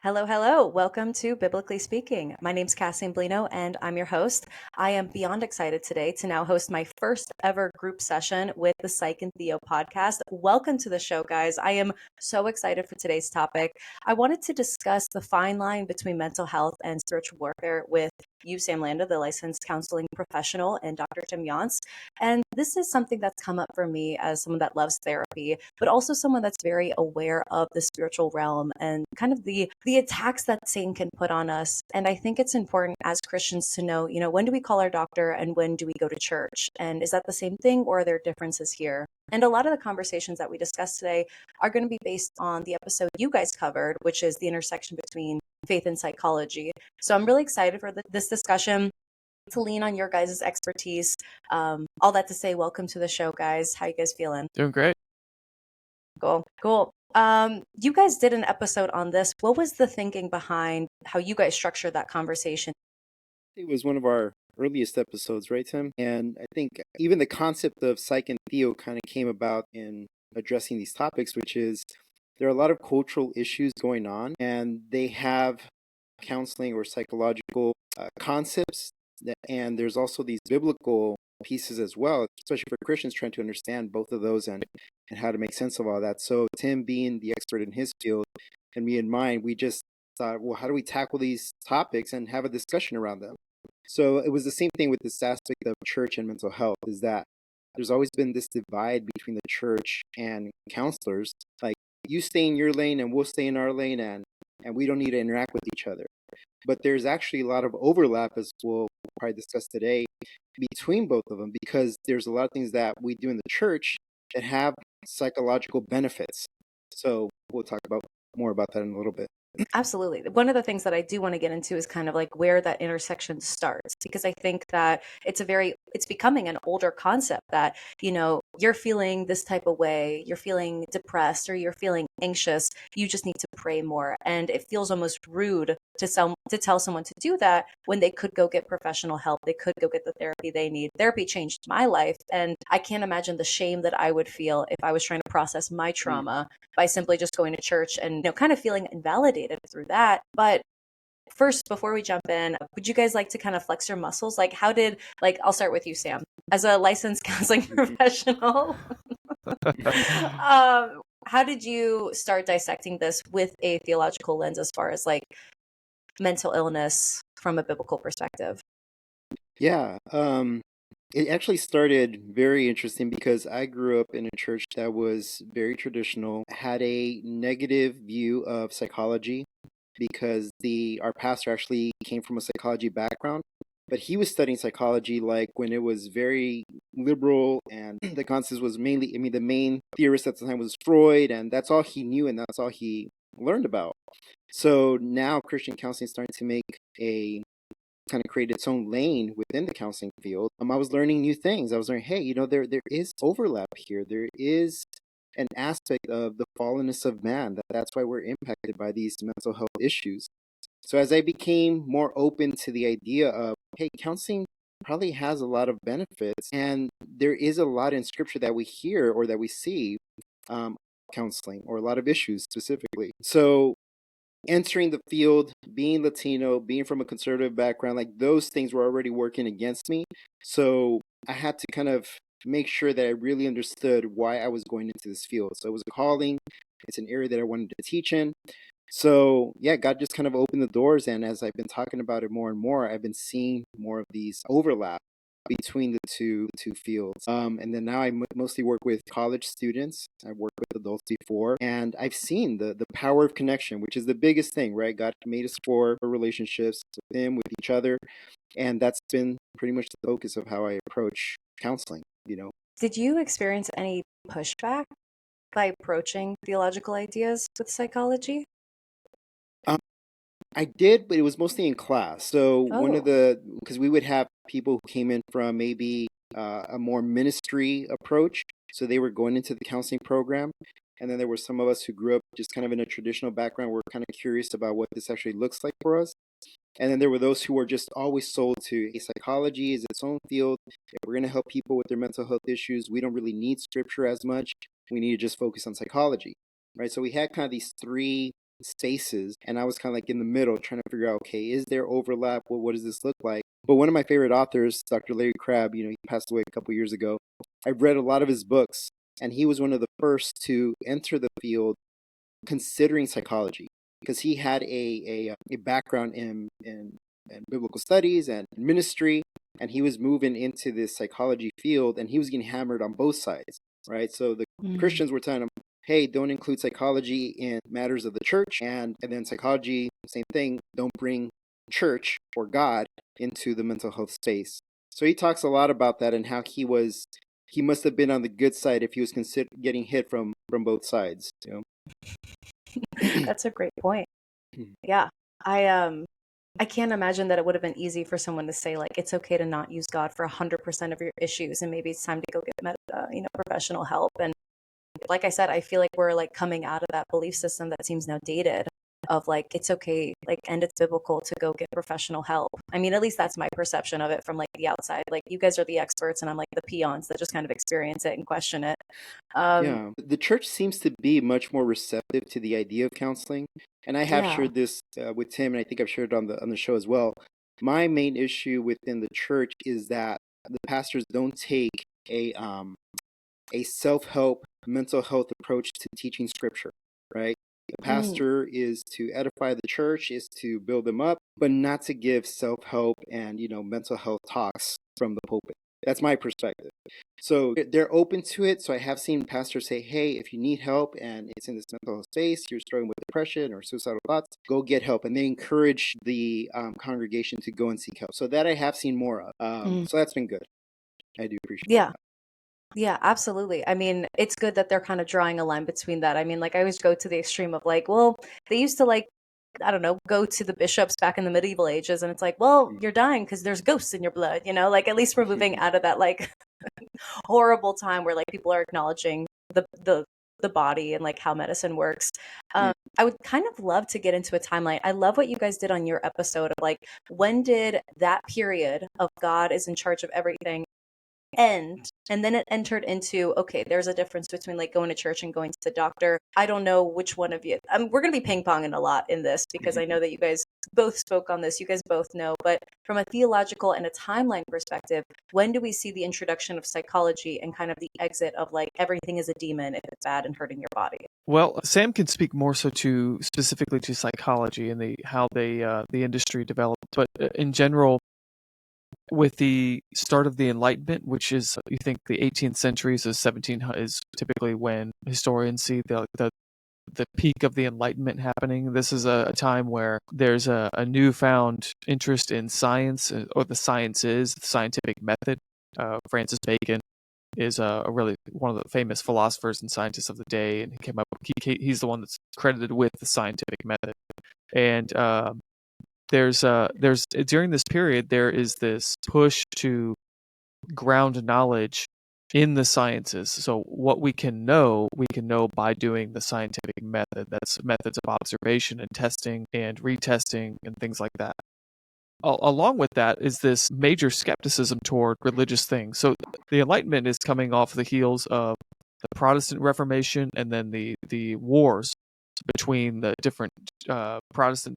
Hello, hello. Welcome to Biblically Speaking. My name's Cassie Blino, and I'm your host. I am beyond excited today to now host my first ever group session with the Psych Theo podcast. Welcome to the show, guys. I am so excited for today's topic. I wanted to discuss the fine line between mental health and spiritual warfare with you, Sam Landa, the licensed counseling professional, and Dr. Tim Yonts. And this is something that's come up for me as someone that loves therapy, but also someone that's very aware of the spiritual realm and kind of the attacks that Satan can put on us. And I think it's important as Christians to know, when do we call our doctor and when do we go to church? And is that the same thing or are there differences here? And a lot of the conversations that we discuss today are going to be based on the episode you guys covered, which is the intersection between faith and psychology. So I'm really excited for this discussion to lean on your guys' expertise. All that to say, welcome to the show, guys. How you guys feeling? Doing great. Cool. You guys did an episode on this. What was the thinking behind how you guys structured that conversation? It was one of our earliest episodes, right, Tim? And I think even the concept of Psych and Theo kind of came about in addressing these topics, which is there are a lot of cultural issues going on, and they have counseling or psychological concepts, and there's also these biblical pieces as well, especially for Christians trying to understand both of those and how to make sense of all that. So Tim being the expert in his field and me in mine, we just thought, well, how do we tackle these topics and have a discussion around them? So it was the same thing with this aspect of church and mental health, is that there's always been this divide between the church and counselors. Like, you stay in your lane and we'll stay in our lane, and we don't need to interact with each other. But there's actually a lot of overlap, as we'll probably discuss today, between both of them, because there's a lot of things that we do in the church that have psychological benefits. So we'll talk about more about that in a little bit. Absolutely. One of the things that I do want to get into is kind of like where that intersection starts, because I think that it's becoming an older concept that, you're feeling this type of way, you're feeling depressed or you're feeling anxious, you just need to pray more. And it feels almost rude to tell someone to do that when they could go get professional help. They could go get the therapy they need. Therapy changed my life. And I can't imagine the shame that I would feel if I was trying to process my trauma by simply just going to church and, kind of feeling invalidated through that. But first, before we jump in, would you guys like to kind of flex your muscles? Like, I'll start with you, Sam, as a licensed counseling professional. How did you start dissecting this with a theological lens as far as like mental illness from a biblical perspective? Yeah, it actually started very interesting because I grew up in a church that was very traditional, had a negative view of psychology because our pastor actually came from a psychology background, but he was studying psychology like when it was very liberal, and the concept was mainly, the main theorist at the time was Freud, and that's all he knew and that's all he learned about. So now Christian counseling is starting to make a kind of create its own lane within the counseling field. I was learning new things. I was learning, hey, there is overlap here. There is an aspect of the fallenness of man. That's why we're impacted by these mental health issues. So as I became more open to the idea of, hey, counseling probably has a lot of benefits, and there is a lot in scripture that we hear or that we see counseling, or a lot of issues specifically. So entering the field, being Latino, being from a conservative background, like those things were already working against me. So I had to kind of make sure that I really understood why I was going into this field. So it was a calling. It's an area that I wanted to teach in. So yeah, God just kind of opened the doors. And as I've been talking about it more and more, I've been seeing more of these overlap between the two fields. And then now I mostly work with college students. I've worked with adults before, and I've seen the power of connection, which is the biggest thing, right? God made us for relationships with Him, with each other, and that's been pretty much the focus of how I approach counseling. Did you experience any pushback by approaching theological ideas with psychology? I did, but it was mostly in class. So because we would have people who came in from maybe a more ministry approach. So they were going into the counseling program. And then there were some of us who grew up just kind of in a traditional background. We're kind of curious about what this actually looks like for us. And then there were those who were just always sold to, hey, psychology is its own field. If we're going to help people with their mental health issues, we don't really need scripture as much. We need to just focus on psychology, right? So we had kind of these three spaces, and I was kind of like in the middle trying to figure out, okay, is there overlap? What does this look like? But one of my favorite authors, Dr. Larry Crabb, he passed away a couple years ago. I've read a lot of his books, and he was one of the first to enter the field considering psychology, because he had a background in biblical studies and ministry, and he was moving into this psychology field, and he was getting hammered on both sides, right? So the Christians were telling him, hey, don't include psychology in matters of the church, and then psychology, same thing, don't bring church or God into the mental health space. So he talks a lot about that and how he must have been on the good side if he was getting hit from both sides. That's a great point. Yeah. I can't imagine that it would have been easy for someone to say, like, it's okay to not use God for 100% of your issues, and maybe it's time to go get professional help. And like I said, I feel like we're like coming out of that belief system that seems now dated, of like, it's okay, like, and it's biblical to go get professional help. I mean, at least that's my perception of it from like the outside. Like, you guys are the experts, and I'm like the peons that just kind of experience it and question it. Yeah, the church seems to be much more receptive to the idea of counseling, and I have Yeah. shared this with Tim, and I think I've shared it on the show as well. My main issue within the church is that the pastors don't take a self-help mental health approach to teaching scripture, right? The pastor is to edify the church, is to build them up, but not to give self-help and mental health talks from the pulpit. That's my perspective. So they're open to it. So I have seen pastors say, hey, if you need help and it's in this mental health space, you're struggling with depression or suicidal thoughts, go get help. And they encourage the congregation to go and seek help. So that I have seen more of. So that's been good. I do appreciate that. Yeah, absolutely. I mean, it's good that they're kind of drawing a line between that. I mean, like, I always go to the extreme of like, well, they used to like, I don't know, go to the bishops back in the medieval ages, and it's like, well, you're dying because there's ghosts in your blood, like at least we're moving out of that like horrible time where like people are acknowledging the body and like how medicine works. I would kind of love to get into a timeline. I love what you guys did on your episode of like, when did that period of God is in charge of everything end, and then it entered into, okay, there's a difference between like going to church and going to the doctor. I don't know which one of you, we're going to be ping-ponging a lot in this because I know that you guys both spoke on this, you guys both know, but from a theological and a timeline perspective, when do we see the introduction of psychology and kind of the exit of like everything is a demon if it's bad and hurting your body? Well, Sam can speak more so specifically to psychology and how the industry developed, but in general, with the start of the Enlightenment, which is, you think, the 18th century, so 1700 is typically when historians see the peak of the Enlightenment happening. This is a time where there's a newfound interest in science, or the sciences, the scientific method. Francis Bacon is really one of the famous philosophers and scientists of the day, and he's the one that's credited with the scientific method. And there's during this period there is this push to ground knowledge in the sciences. So what we can know by doing the scientific method. That's methods of observation and testing and retesting and things like that. Along with that is this major skepticism toward religious things. So the Enlightenment is coming off the heels of the Protestant Reformation and then the wars between the different Protestant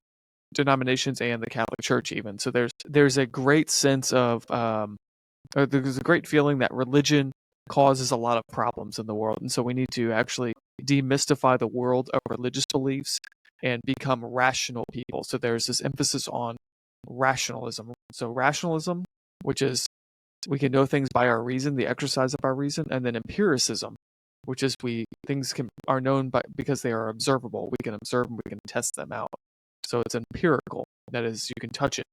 denominations and the Catholic Church even. So there's a great sense of there's a great feeling that religion causes a lot of problems in the world, and so we need to actually demystify the world of religious beliefs and become rational people. So there's this emphasis on rationalism. So rationalism, which is we can know things by our reason, the exercise of our reason, and then empiricism, which is things are known because they are observable. We can observe them, we can test them out. So it's empirical. That is, you can touch it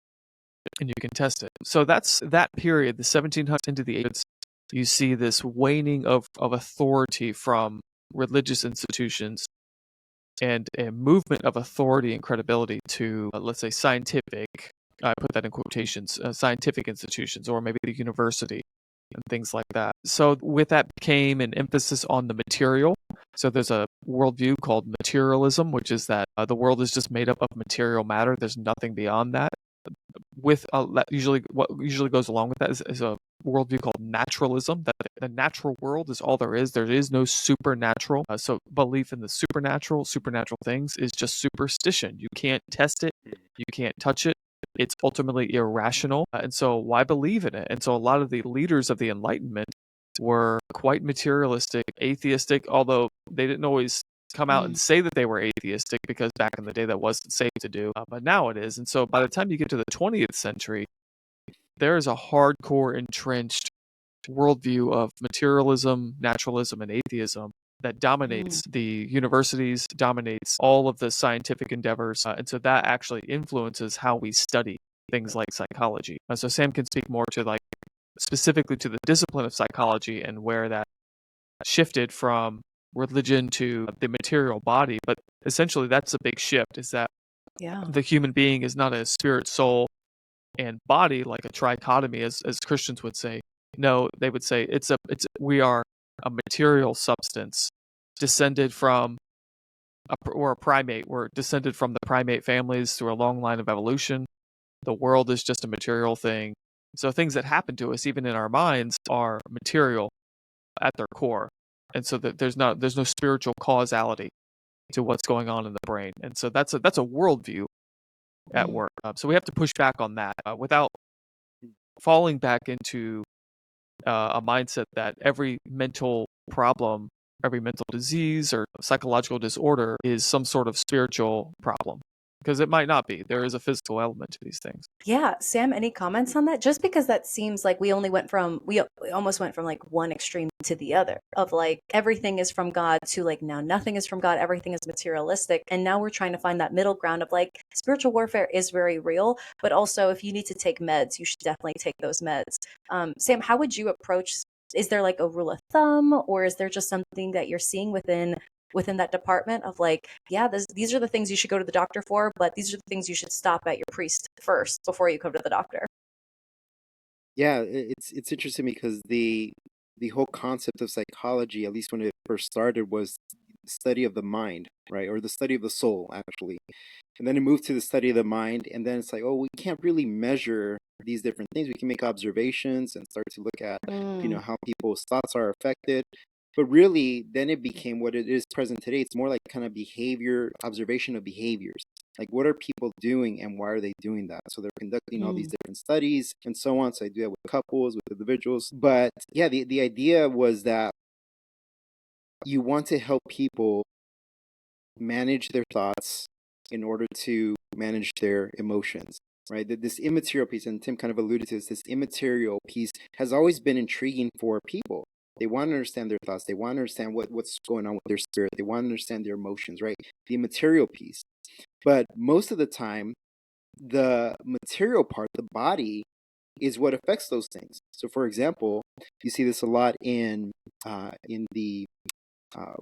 and you can test it. So that's that period, the 1700s into the 1800s. You see this waning of authority from religious institutions and a movement of authority and credibility to, let's say, scientific, I put that in quotations, scientific institutions, or maybe the university and things like that. So with that came an emphasis on the material. So there's a worldview called materialism, which is that the world is just made up of material matter. There's nothing beyond that. with what usually goes along with that is a worldview called naturalism, that the natural world is all there is. There is no supernatural. So belief in the supernatural things is just superstition. You can't test it. You can't touch it. It's ultimately irrational. And so why believe in it? And so a lot of the leaders of the Enlightenment were quite materialistic, atheistic, although they didn't always come out and say that they were atheistic, because back in the day that wasn't safe to do, but now it is. And so by the time you get to the 20th century, there is a hardcore entrenched worldview of materialism, naturalism, and atheism that dominates the universities, dominates all of the scientific endeavors. And so that actually influences how we study things like psychology. So Sam can speak more to like specifically to the discipline of psychology and where that shifted from religion to the material body. But essentially that's a big shift, is that the human being is not a spirit, soul, and body like a trichotomy as Christians would say. No, they would say we are a material substance descended from a primate. We're descended from the primate families through a long line of evolution. The world is just a material thing. So things that happen to us, even in our minds, are material at their core. And so that there's no spiritual causality to what's going on in the brain. And so that's a worldview at work. So we have to push back on that without falling back into a mindset that every mental problem, every mental disease or psychological disorder is some sort of spiritual problem. Because it might not be. There is a physical element to these things. Yeah, Sam, any comments on that? Just because that seems like we almost went from like one extreme to the other, of like everything is from God to like now nothing is from God, everything is materialistic. And now we're trying to find that middle ground of like spiritual warfare is very real, but also if you need to take meds, you should definitely take those meds. Sam, how would you approach, is there like a rule of thumb, or is there just something that you're seeing within that department of like, yeah, these are the things you should go to the doctor for, but these are the things you should stop at your priest first before you come to the doctor? Yeah, it's interesting because the whole concept of psychology, at least when it first started, was the study of the mind, right? Or the study of the soul, actually. And then it moved to the study of the mind, and then it's like, oh, we can't really measure these different things. We can make observations and start to look at, how people's thoughts are affected. But really, then it became what it is present today. It's more like kind of behavior, observation of behaviors. Like, what are people doing and why are they doing that? So they're conducting all these different studies and so on. So I do that with couples, with individuals. But yeah, the idea was that you want to help people manage their thoughts in order to manage their emotions, right? That this immaterial piece, and Tim kind of alluded to this immaterial piece has always been intriguing for people. They want to understand their thoughts. They want to understand what's going on with their spirit. They want to understand their emotions, right? The material piece. But most of the time, the material part, the body, is what affects those things. So, for example, you see this a lot in the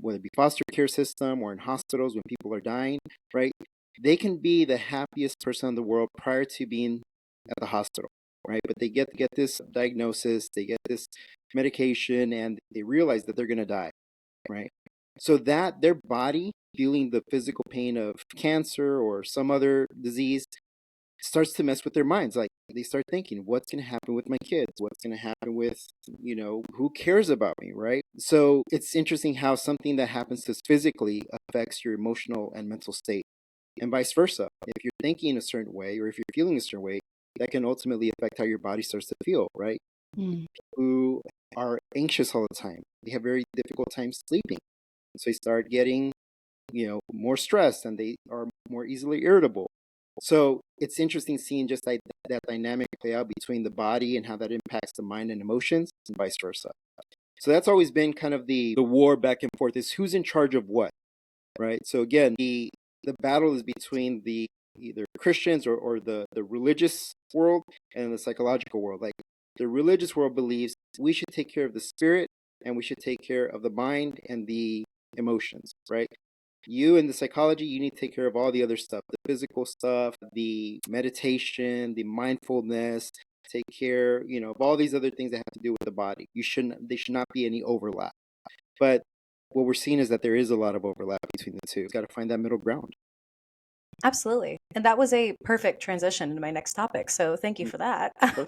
whether it be foster care system or in hospitals when people are dying, right? They can be the happiest person in the world prior to being at the hospital, right? But they get this diagnosis, they get this medication, and they realize that they're going to die, right? So that their body feeling the physical pain of cancer or some other disease starts to mess with their minds. Like they start thinking, what's going to happen with my kids? What's going to happen with, who cares about me, right? So it's interesting how something that happens to us physically affects your emotional and mental state, and vice versa. If you're thinking a certain way or if you're feeling a certain way, that can ultimately affect how your body starts to feel, right? Who are anxious all the time, they have very difficult time sleeping. So they start getting, more stressed, and they are more easily irritable. So it's interesting seeing just like that dynamic play out between the body and how that impacts the mind and emotions and vice versa. So that's always been kind of the war back and forth, is who's in charge of what, right? So again, the battle is between the either Christians or the religious world and the psychological world. Like the religious world believes we should take care of the spirit and we should take care of the mind and the emotions, right? You in the psychology, you need to take care of all the other stuff, the physical stuff, the meditation, the mindfulness, take care, of all these other things that have to do with the body. There should not be any overlap. But what we're seeing is that there is a lot of overlap between the two. You've got to find that middle ground. Absolutely. And that was a perfect transition into my next topic. So thank you Mm, for that. sure.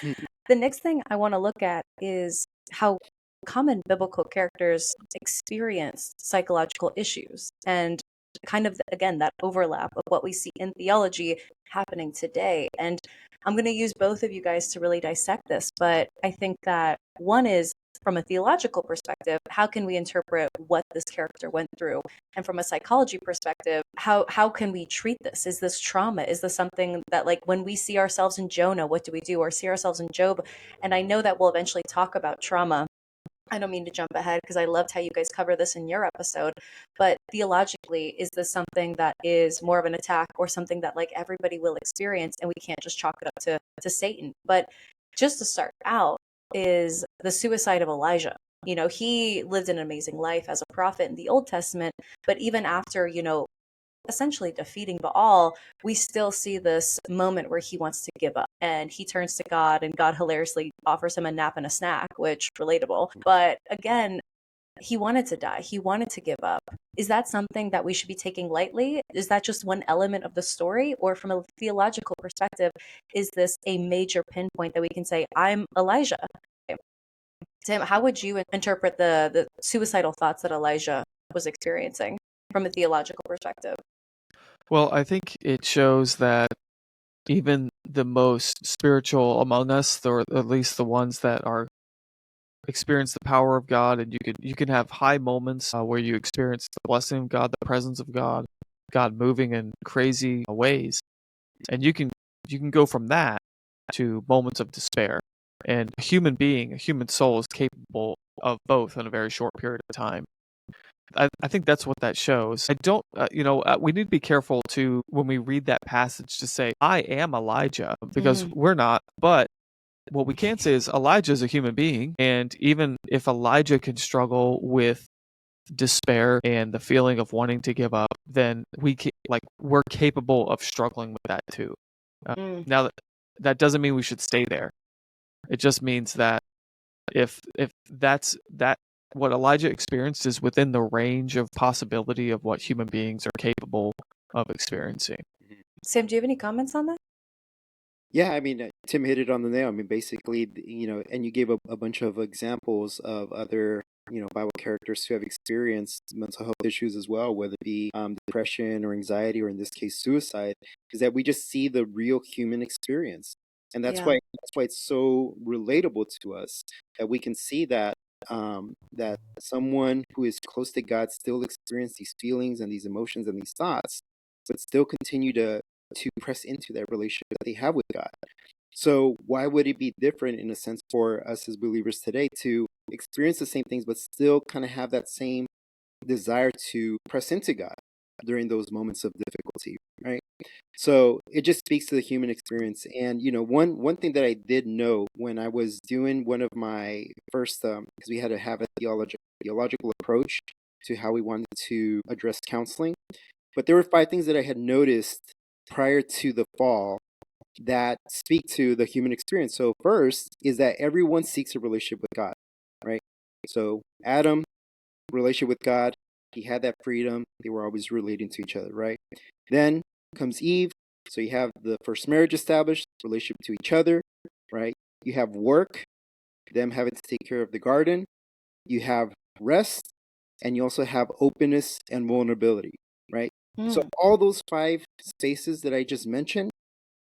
Mhm. The next thing I want to look at is how common biblical characters experience psychological issues and kind of, again, that overlap of what we see in theology happening today. And I'm going to use both of you guys to really dissect this. But I think that one is from a theological perspective, how can we interpret what this character went through? And from a psychology perspective, how can we treat this? Is this trauma? Is this something that, like, when we see ourselves in Jonah, what do we do? Or see ourselves in Job? And I know that we'll eventually talk about trauma. I don't mean to jump ahead because I loved how you guys cover this in your episode, but theologically, is this something that is more of an attack or something that, like, everybody will experience and we can't just chalk it up to Satan? But just to start out is the suicide of Elijah. He lived an amazing life as a prophet in the Old Testament, but even after, essentially defeating Baal, we still see this moment where he wants to give up and he turns to God, and God hilariously offers him a nap and a snack, which relatable. But again, he wanted to die. He wanted to give up. Is that something that we should be taking lightly? Is that just one element of the story? Or from a theological perspective, is this a major pinpoint that we can say, I'm Elijah? Tim, how would you interpret the suicidal thoughts that Elijah was experiencing from a theological perspective? Well, I think it shows that even the most spiritual among us, or at least the ones that are experience the power of God, and you can have high moments where you experience the blessing of God, the presence of God, God moving in crazy ways, and you can go from that to moments of despair. And a human being, a human soul, is capable of both in a very short period of time. I think that's what that shows. I don't, we need to be careful to when we read that passage to say, I am Elijah, because Mm, we're not. But what we can say is Elijah is a human being. And even if Elijah can struggle with despair and the feeling of wanting to give up, then we're capable of struggling with that too. mm. Now, that doesn't mean we should stay there. It just means that if that's that what Elijah experienced is within the range of possibility of what human beings are capable of experiencing. Mhm. Sam, do you have any comments on that? Yeah, I mean, Tim hit it on the nail. I mean, basically, and you gave a bunch of examples of other, Bible characters who have experienced mental health issues as well, whether it be depression or anxiety, or in this case, suicide, is that we just see the real human experience. And that's Yeah. why it's so relatable to us, that we can see that that someone who is close to God still experience these feelings and these emotions and these thoughts, but still continue to press into that relationship that they have with God. So why would it be different in a sense for us as believers today to experience the same things but still kind of have that same desire to press into God during those moments of difficulty, right? So it just speaks to the human experience. And one thing that I did know when I was doing one of my first, because we had to have a theological approach to how we wanted to address counseling, but there were five things that I had noticed prior to the fall that speak to the human experience. So first is that everyone seeks a relationship with God, right? So Adam, relationship with God, he had that freedom. They were always relating to each other, right? Then comes Eve. So you have the first marriage established, relationship to each other, right? You have work, them having to take care of the garden. You have rest, and you also have openness and vulnerability, right? So Mm. all those five spaces that I just mentioned,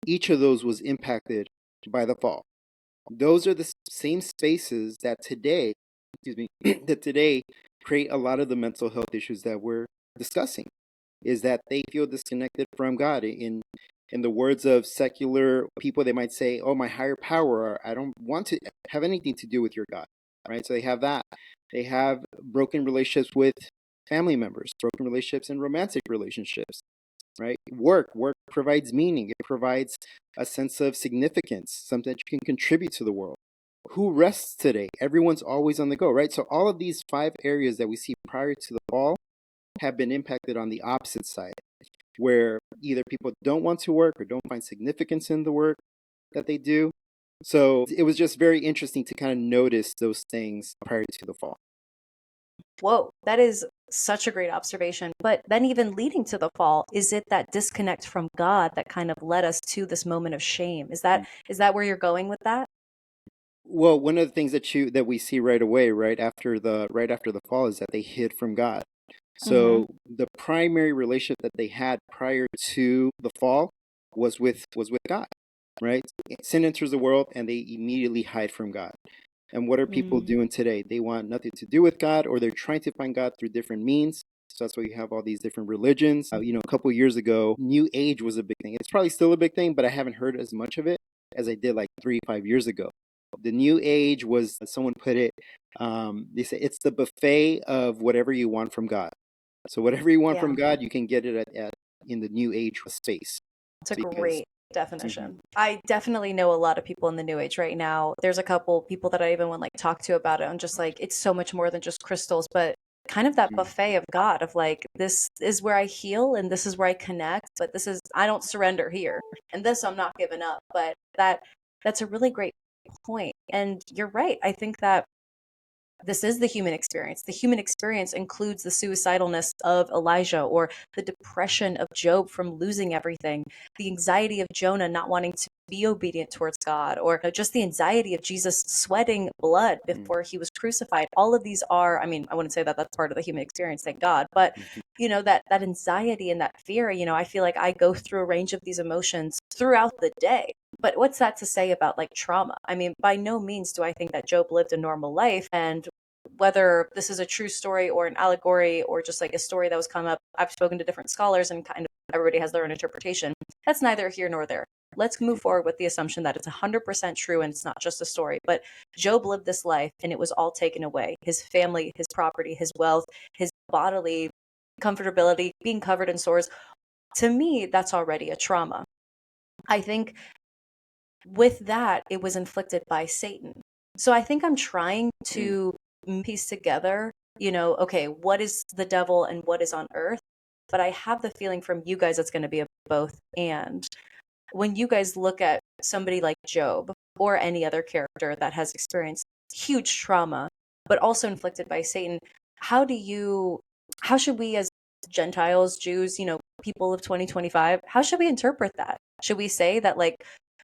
each of those was impacted by the fall. Those are the same spaces that today, excuse me, that today create a lot of the mental health issues that we're discussing. Is that they feel disconnected from God. In the words of secular people, they might say, "Oh, my higher power," or "I don't want to have anything to do with your God." Right? So they have that. They have broken relationships with family members, broken relationships in romantic relationships, right? Work provides meaning. It provides a sense of significance, something that you can contribute to the world. Who rests today? Everyone's always on the go, right? So all of these five areas that we see prior to the fall have been impacted on the opposite side, where either people don't want to work or don't find significance in the work that they do. So it was just very interesting to kind of notice those things prior to the fall. Whoa, that is such a great observation. But then, even leading to the fall, is it that disconnect from God that kind of led us to this moment of shame? Is that where you're going with that? Well, one of the things that we see right away, right after the fall, is that they hid from God. Mm-hmm. So the primary relationship that they had prior to the fall was with God, right? Sin enters the world, and they immediately hide from God. And what are people Mm. doing today? They want nothing to do with God, or they're trying to find God through different means. So that's why you have all these different religions. A couple years ago, New Age was a big thing. It's probably still a big thing, but I haven't heard as much of it as I did like 3, 5 years ago. The New Age was, someone put it, they say it's the buffet of whatever you want from God. So whatever you want Yeah. from God, you can get it at in the New Age space. It's a Because great Mhm, definition. I definitely know a lot of people in the new age right now. There's a couple people that I even want like talk to about it. I'm just like, it's so much more than just crystals, but kind of that mhm, buffet of God of like, this is where I heal and this is where I connect, but this is I don't surrender here. And this I'm not giving up. But that's a really great point. And you're right. I think that this is the human experience. The human experience includes the suicidalness of Elijah or the depression of Job from losing everything, the anxiety of Jonah not wanting to be obedient towards God, or just the anxiety of Jesus sweating blood mhm, before he was crucified. All of these are, I mean, I wouldn't say that that's part of the human experience, thank God, but mhm, that anxiety and that fear, I feel like I go through a range of these emotions throughout the day. But what's that to say about like trauma? I mean, by no means do I think that Job lived a normal life. And whether this is a true story or an allegory or just like a story that was come up, I've spoken to different scholars and kind of everybody has their own interpretation. That's neither here nor there. Let's move forward with the assumption that it's 100% true and it's not just a story. But Job lived this life and it was all taken away: his family, his property, his wealth, his bodily comfortability, being covered in sores. To me, that's already a trauma. I think with that, it was inflicted by Satan. So I think I'm trying mhm, to piece together, okay, what is the devil and what is on earth? But I have the feeling from you guys it's going to be a both. And when you guys look at somebody like Job or any other character that has experienced huge trauma, but also inflicted by Satan, how do you, how should we as Gentiles, Jews, people of 2025, how should we interpret that? Should we say that, like,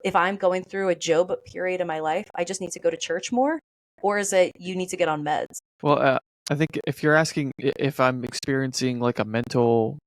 if I'm going through a Job period in my life, I just need to go to church more? Or is it you need to get on meds? Well, I think if you're asking if I'm experiencing like a mental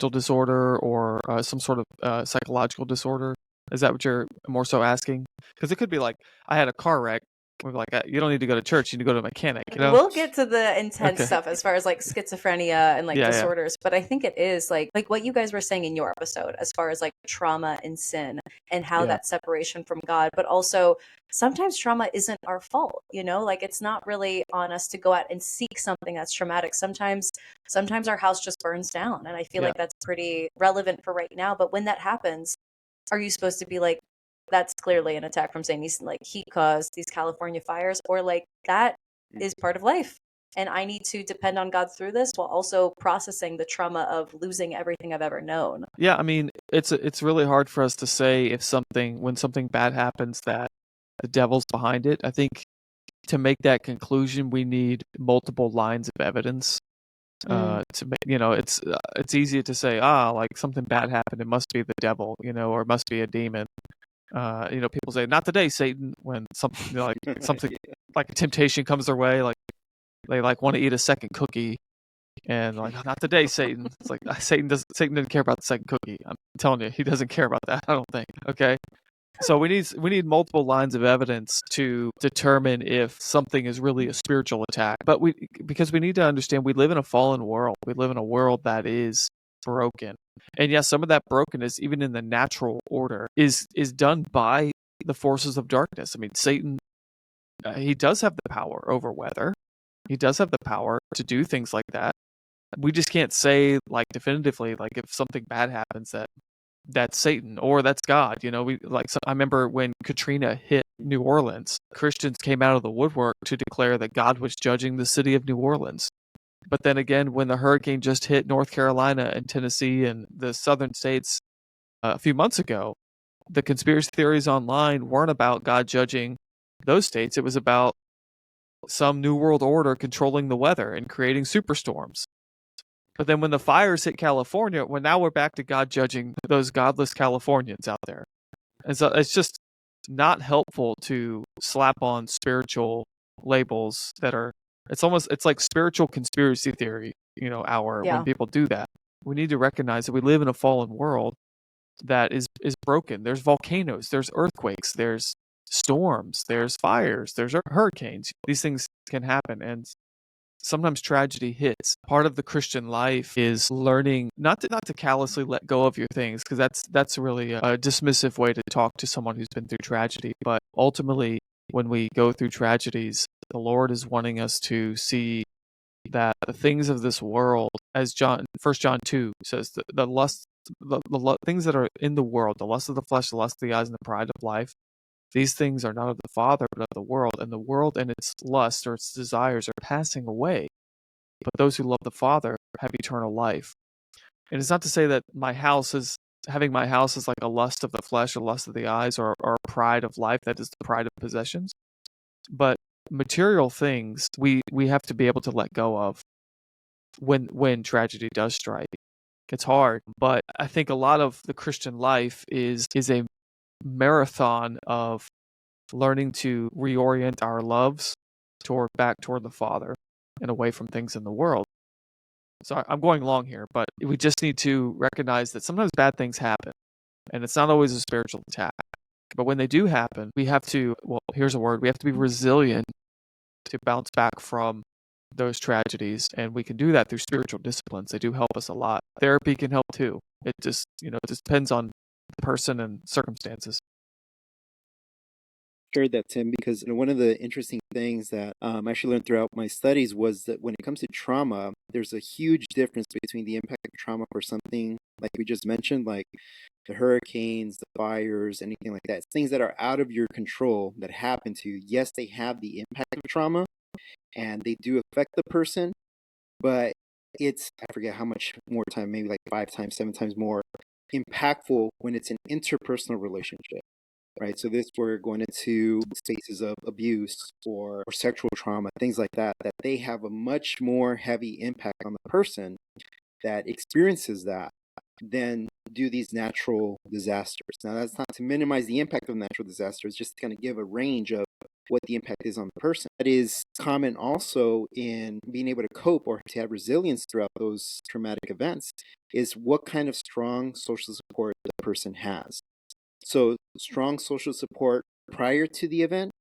disorder or some sort of psychological disorder, is that what you're more so asking? Because it could be like I had a car wreck. We're like, you don't need to go to church; you need to go to a mechanic. You know? We'll get to the intense Okay. stuff as far as like schizophrenia and like Yeah, yeah, disorders, but I think it is like what you guys were saying in your episode as far as like trauma and sin and how yeah. that separation from God, but also sometimes trauma isn't our fault, like it's not really on us to go out and seek something that's traumatic. Sometimes our house just burns down, and I feel Yeah. like that's pretty relevant for right now. But when that happens, are you supposed to be like, that's clearly an attack from saying these like he caused these California fires, or like that mhm. is part of life and I need to depend on God through this while also processing the trauma of losing everything I've ever known? Yeah, I mean, it's really hard for us to say if when something bad happens that the devil's behind it. I think to make that conclusion, we need multiple lines of evidence. Mm. It's easy to say, like something bad happened, it must be the devil, or it must be a demon. People say, "Not today, Satan," when something Yeah. like a temptation comes their way, like they like want to eat a second cookie, and like, "Not today, Satan." It's like Satan doesn't care about the second cookie. I'm telling you, he doesn't care about that. I don't think. Okay, so we need multiple lines of evidence to determine if something is really a spiritual attack. But because we need to understand we live in a fallen world. We live in a world that is broken. And yes, some of that brokenness, even in the natural order, is done by the forces of darkness. I mean, Satan, he does have the power over weather. He does have the power to do things like that. We just can't say like definitively, like if something bad happens that that's Satan or that's God. I remember when Katrina hit New Orleans, Christians came out of the woodwork to declare that God was judging the city of New Orleans. But then again, when the hurricane just hit North Carolina and Tennessee and the southern states a few months ago, the conspiracy theories online weren't about God judging those states. It was about some new world order controlling the weather and creating superstorms. But then when the fires hit California, well, now we're back to God judging those godless Californians out there. And so it's just not helpful to slap on spiritual labels that are, it's like spiritual conspiracy theory, hour when Yeah. people do that. We need to recognize that we live in a fallen world that is broken. There's volcanoes, there's earthquakes, there's storms, there's fires, there's hurricanes. These things can happen, and sometimes tragedy hits. Part of the Christian life is learning not to callously let go of your things, because that's really a dismissive way to talk to someone who's been through tragedy. But ultimately, when we go through tragedies, the Lord is wanting us to see that the things of this world, as 1 John 2 says, the lust, the things that are in the world, the lust of the flesh, the lust of the eyes, and the pride of life, these things are not of the Father, but of the world, and the world and its lust or its desires are passing away. But those who love the Father have eternal life. And it's not to say that having my house is like a lust of the flesh, a lust of the eyes, or a pride of life, that is the pride of possessions. But material things we have to be able to let go of when tragedy does strike. It's hard, but I think a lot of the Christian life is a marathon of learning to reorient our loves back toward the Father and away from things in the world. So I'm going long here, but we just need to recognize that sometimes bad things happen, and it's not always a spiritual attack. But when they do happen, we have to, here's a word, we have to be resilient to bounce back from those tragedies, and we can do that through spiritual disciplines. They do help us a lot. Therapy can help too. It just, it just depends on the person and circumstances. Shared that, Tim, because one of the interesting things that I actually learned throughout my studies was that when it comes to trauma, there's a huge difference between the impact of trauma for something like we just mentioned, like the hurricanes, the fires, anything like that. It's things that are out of your control that happen to you. Yes, they have the impact of trauma and they do affect the person, but it's, I forget how much more time, maybe like 5 times, 7 times more impactful when it's an interpersonal relationship. Right, so this we're going into spaces of abuse or sexual trauma, things like that, that they have a much more heavy impact on the person that experiences that than do these natural disasters. Now, that's not to minimize the impact of natural disasters, just to kind of give a range of what the impact is on the person. That is common also in being able to cope or to have resilience throughout those traumatic events, is what kind of strong social support the person has. So strong social support prior to the event,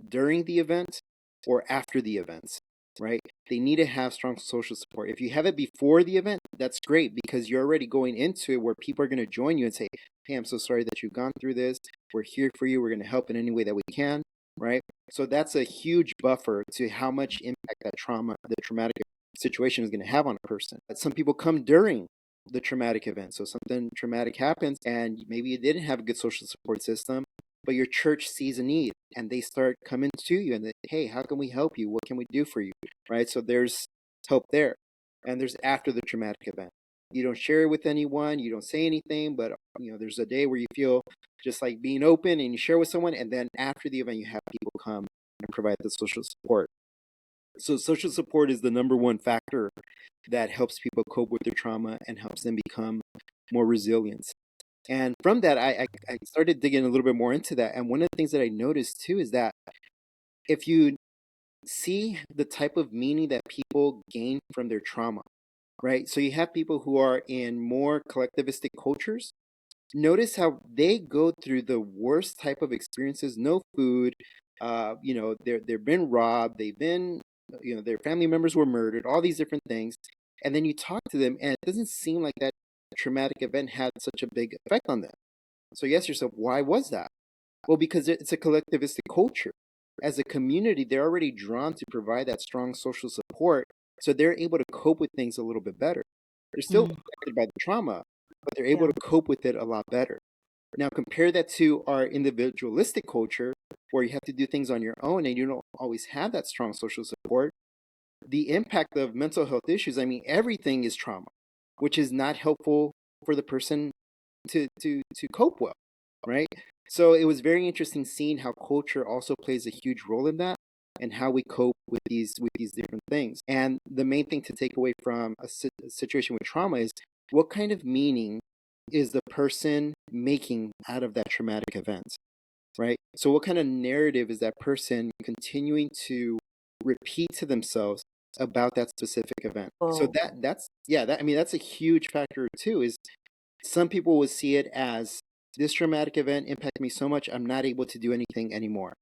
during the event, or after the event, right? They need to have strong social support. If you have it before the event, that's great, because you're already going into it where people are going to join you and say, hey, I'm so sorry that you've gone through this. We're here for you. We're going to help in any way that we can, right? So that's a huge buffer to how much impact that the traumatic situation is going to have on a person. But some people come during the traumatic event. So something traumatic happens and maybe you didn't have a good social support system, but your church sees a need and they start coming to you and they, hey, how can we help you? What can we do for you? Right? So there's help there. And there's after the traumatic event. You don't share it with anyone, you don't say anything, but there's a day where you feel just like being open and you share with someone, and then after the event you have people come and provide the social support. So social support is the number one factor that helps people cope with their trauma and helps them become more resilient. And from that, I started digging a little bit more into that. And one of the things that I noticed too is that if you see the type of meaning that people gain from their trauma, right? So you have people who are in more collectivistic cultures. Notice how they go through the worst type of experiences, no food, they've been robbed, they've been, their family members were murdered, all these different things. And then you talk to them and it doesn't seem like that traumatic event had such a big effect on them. So you ask yourself, why was that? Well, because it's a collectivistic culture. As a community, they're already drawn to provide that strong social support, so they're able to cope with things a little bit better. They're still affected by the trauma, but they're able to cope with it a lot better. Now, compare that to our individualistic culture, where you have to do things on your own and you don't always have that strong social support. The impact of mental health issues, I mean, everything is trauma, which is not helpful for the person to cope well, right? So it was very interesting seeing how culture also plays a huge role in that. and how we cope with these different things. And the main thing to take away from a situation with trauma is what kind of meaning is the person making out of that traumatic event, right? So what kind of narrative is that person continuing to repeat to themselves about that specific event? So Oh. that's a huge factor too, is some people will see it as this traumatic event impacted me so much I'm not able to do anything anymore,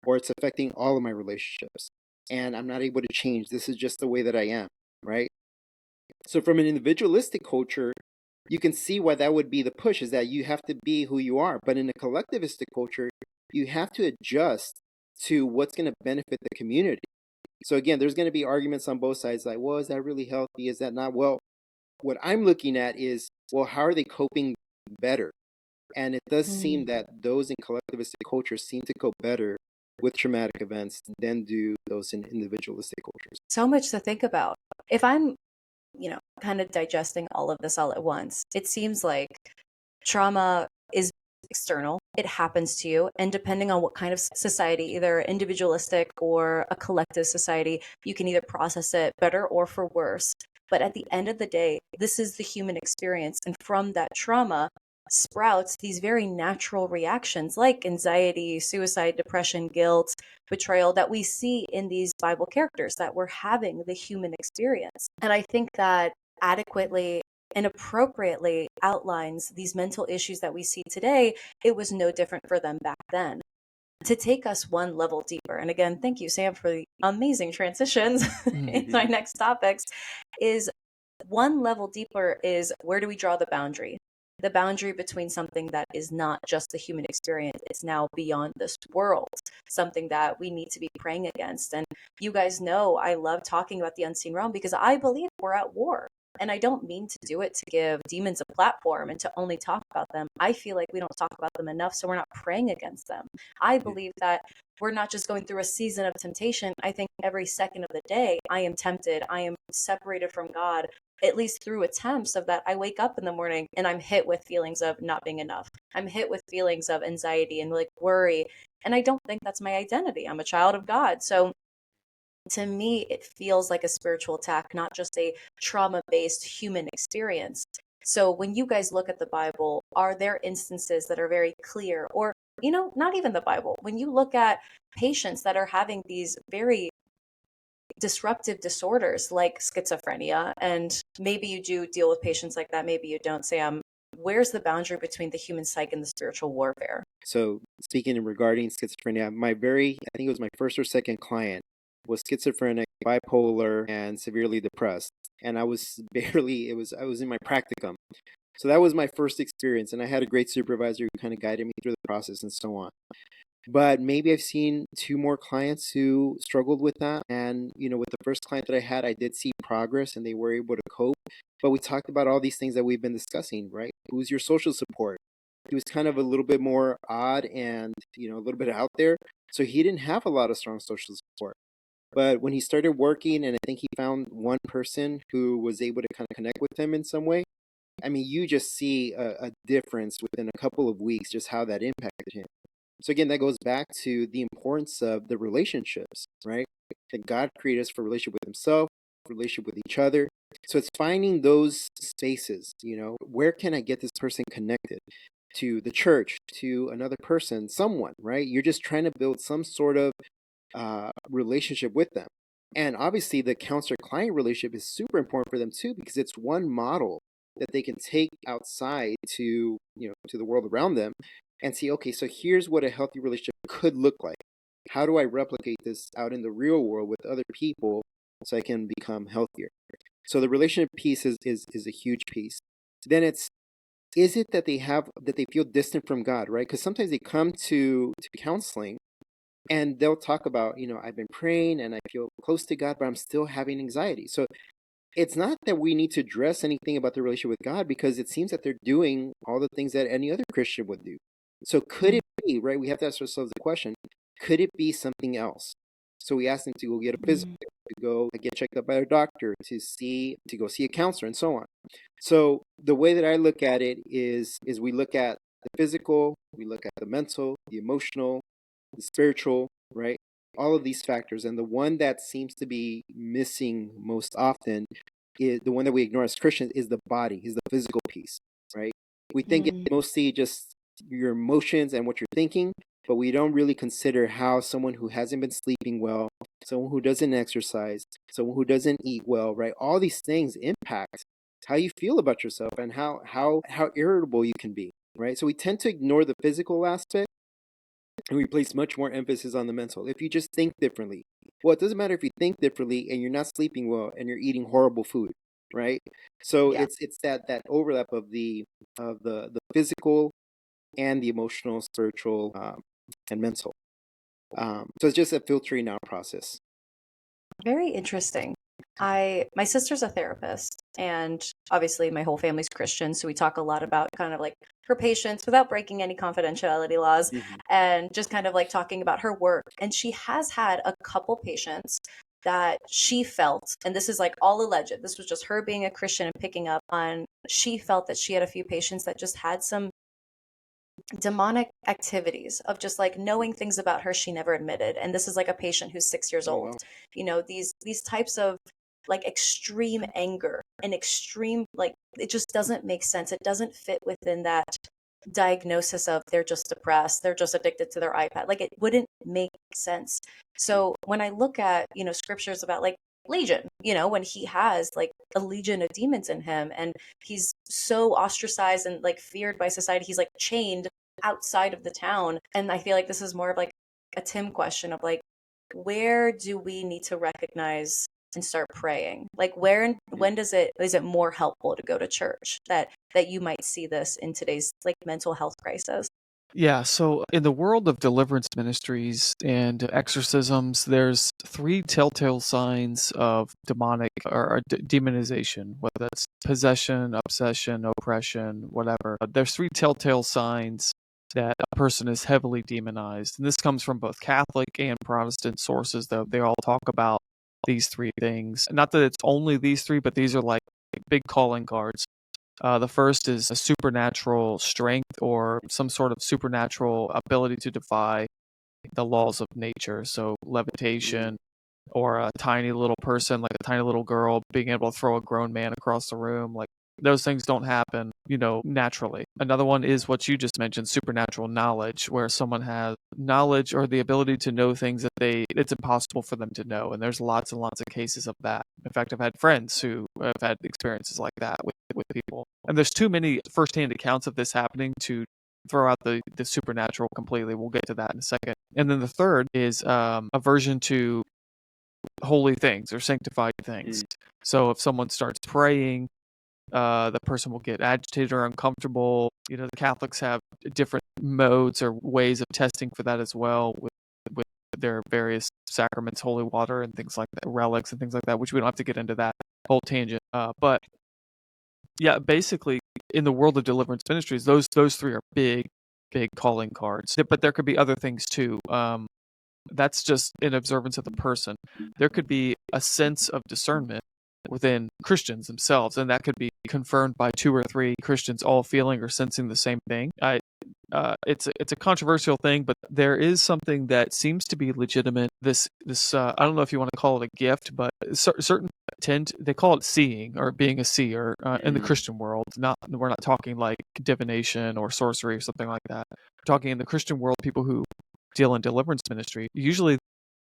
or it's affecting all of my relationships and I'm not able to change. This is just the way that I am, right? So from an individualistic culture, you can see why that would be the push, is that you have to be who you are. But in a collectivistic culture, you have to adjust to what's going to benefit the community. So again, there's going to be arguments on both sides, like, well, is that really healthy? Is that not? Well, what I'm looking at is, well, how are they coping better? And it does seem that those in collectivistic cultures seem to cope better with traumatic events than do those in individualistic cultures. So much to think about. If I'm, kind of digesting all of this all at once, it seems like trauma is external. It happens to you. And depending on what kind of society, either individualistic or a collective society, you can either process it better or for worse. But at the end of the day, this is the human experience. And from that trauma sprouts these very natural reactions like anxiety, suicide, depression, guilt, betrayal that we see in these Bible characters, that we're having the human experience. And I think that adequately and appropriately outlines these mental issues that we see today. It was no different for them back then. To take us one level deeper, and again, thank you, Sam, for the amazing transitions into my next topics, is one level deeper is, where do we draw the boundary? The boundary between something that is not just the human experience, it's now beyond this world, something that we need to be praying against. And you guys know I love talking about the unseen realm because I believe we're at war. And I don't mean to do it to give demons a platform and to only talk about them. I feel like we don't talk about them enough, so we're not praying against them. I believe that we're not just going through a season of temptation. I think every second of the day, I am tempted. I am separated from God, at least through attempts of that. I wake up in the morning and I'm hit with feelings of not being enough. I'm hit with feelings of anxiety and like worry. And I don't think that's my identity. I'm a child of God. So to me, it feels like a spiritual attack, not just a trauma based human experience. So when you guys look at the Bible, are there instances that are very clear, or, not even the Bible, when you look at patients that are having these very disruptive disorders like schizophrenia, and maybe you do deal with patients like that, maybe you don't, Sam, where's the boundary between the human psyche and the spiritual warfare? So speaking regarding schizophrenia, I think it was my first or second client was schizophrenic, bipolar, and severely depressed. And I was I was in my practicum. So that was my first experience. And I had a great supervisor who kind of guided me through the process and so on. But maybe I've seen two more clients who struggled with that. And, with the first client that I had, I did see progress and they were able to cope. But we talked about all these things that we've been discussing, right? Who's your social support? He was kind of a little bit more odd and, a little bit out there. So he didn't have a lot of strong social support. But when he started working, and I think he found one person who was able to kind of connect with him in some way, I mean, you just see a difference within a couple of weeks, just how that impacted him. So again, that goes back to the importance of the relationships, right? That God created us for relationship with himself, relationship with each other. So it's finding those spaces, where can I get this person connected to the church, to another person, someone, right? You're just trying to build some sort of relationship with them. And obviously the counselor-client relationship is super important for them too, because it's one model that they can take outside to, to the world around them and see, okay, so here's what a healthy relationship could look like. How do I replicate this out in the real world with other people so I can become healthier? So the relationship piece is a huge piece. Then is it that they feel distant from God, right? Because sometimes they come to counseling and they'll talk about, I've been praying and I feel close to God, but I'm still having anxiety. So it's not that we need to address anything about the relationship with God, because it seems that they're doing all the things that any other Christian would do. So could it be, right? We have to ask ourselves the question, could it be something else? So we ask them to go get a physical, to go get checked up by a doctor, to go see a counselor, and so on. So the way that I look at it is we look at the physical, we look at the mental, the emotional, the spiritual, right? All of these factors. And the one that seems to be missing most often is the one that we ignore as Christians is the body, is the physical piece, right? We think it's mostly just your emotions and what you're thinking, but we don't really consider how someone who hasn't been sleeping well, someone who doesn't exercise, someone who doesn't eat well, right? All these things impact how you feel about yourself and how irritable you can be, right? So we tend to ignore the physical aspect and we place much more emphasis on the mental. If you just think differently, well, it doesn't matter if you think differently and you're not sleeping well and you're eating horrible food, right? So Yeah. it's that overlap of the physical and the emotional, spiritual, and mental. So it's just a filtering out process. Very interesting. My sister's a therapist, and obviously my whole family's Christian, so we talk a lot about kind of like her patients without breaking any confidentiality laws, and just kind of like talking about her work. And she has had a couple patients that she felt, and this is like all alleged, this was just her being a Christian and picking up on, she felt that she had a few patients that just had some demonic activities of just like knowing things about her she never admitted. And this is like a patient who's 6 years Oh, old. wow. You know, these types of like extreme anger and extreme, like, it just doesn't make sense. It doesn't fit within that diagnosis of they're just depressed, they're just addicted to their iPad. Like, it wouldn't make sense. So when I look at, you know, scriptures about like Legion, you know, when he has like a legion of demons in him and he's so ostracized and like feared by society, he's like chained outside of the town. And I feel like this is more of like a Tim question of like, where do we need to recognize and start praying? Like, where and when is it more helpful to go to church that you might see this in today's like mental health crisis? Yeah, so in the world of deliverance ministries and exorcisms, there's three telltale signs of demonic or demonization, whether that's possession, obsession, oppression, whatever. There's three telltale signs that a person is heavily demonized. And this comes from both Catholic and Protestant sources, though they all talk about these three things. Not that it's only these three, but these are like big calling cards. The first is a supernatural strength or some sort of supernatural ability to defy the laws of nature. So levitation, or a tiny little person, like a tiny little girl, being able to throw a grown man across the room. Like, those things don't happen, you know, naturally. Another one is what you just mentioned, supernatural knowledge, where someone has knowledge or the ability to know things that it's impossible for them to know. And there's lots and lots of cases of that. In fact, I've had friends who have had experiences like that with people. And there's too many firsthand accounts of this happening to throw out the supernatural completely. We'll get to that in a second. And then the third is aversion to holy things or sanctified things. So if someone starts praying, the person will get agitated or uncomfortable. You know, the Catholics have different modes or ways of testing for that as well, with their various sacraments, holy water, and things like that, relics and things like that, which we don't have to get into that whole tangent. But yeah, basically, in the world of deliverance ministries, those three are big calling cards. But there could be other things too. That's just in observance of the person. There could be a sense of discernment within Christians themselves, and that could be confirmed by 2 or 3 Christians all feeling or sensing the same thing. It's a controversial thing, but there is something that seems to be legitimate. This I don't know if you want to call it a gift, but certain they call it seeing or being a seer in the Christian world. We're not talking like divination or sorcery or something like that. We're talking in the Christian world, people who deal in deliverance ministry. Usually,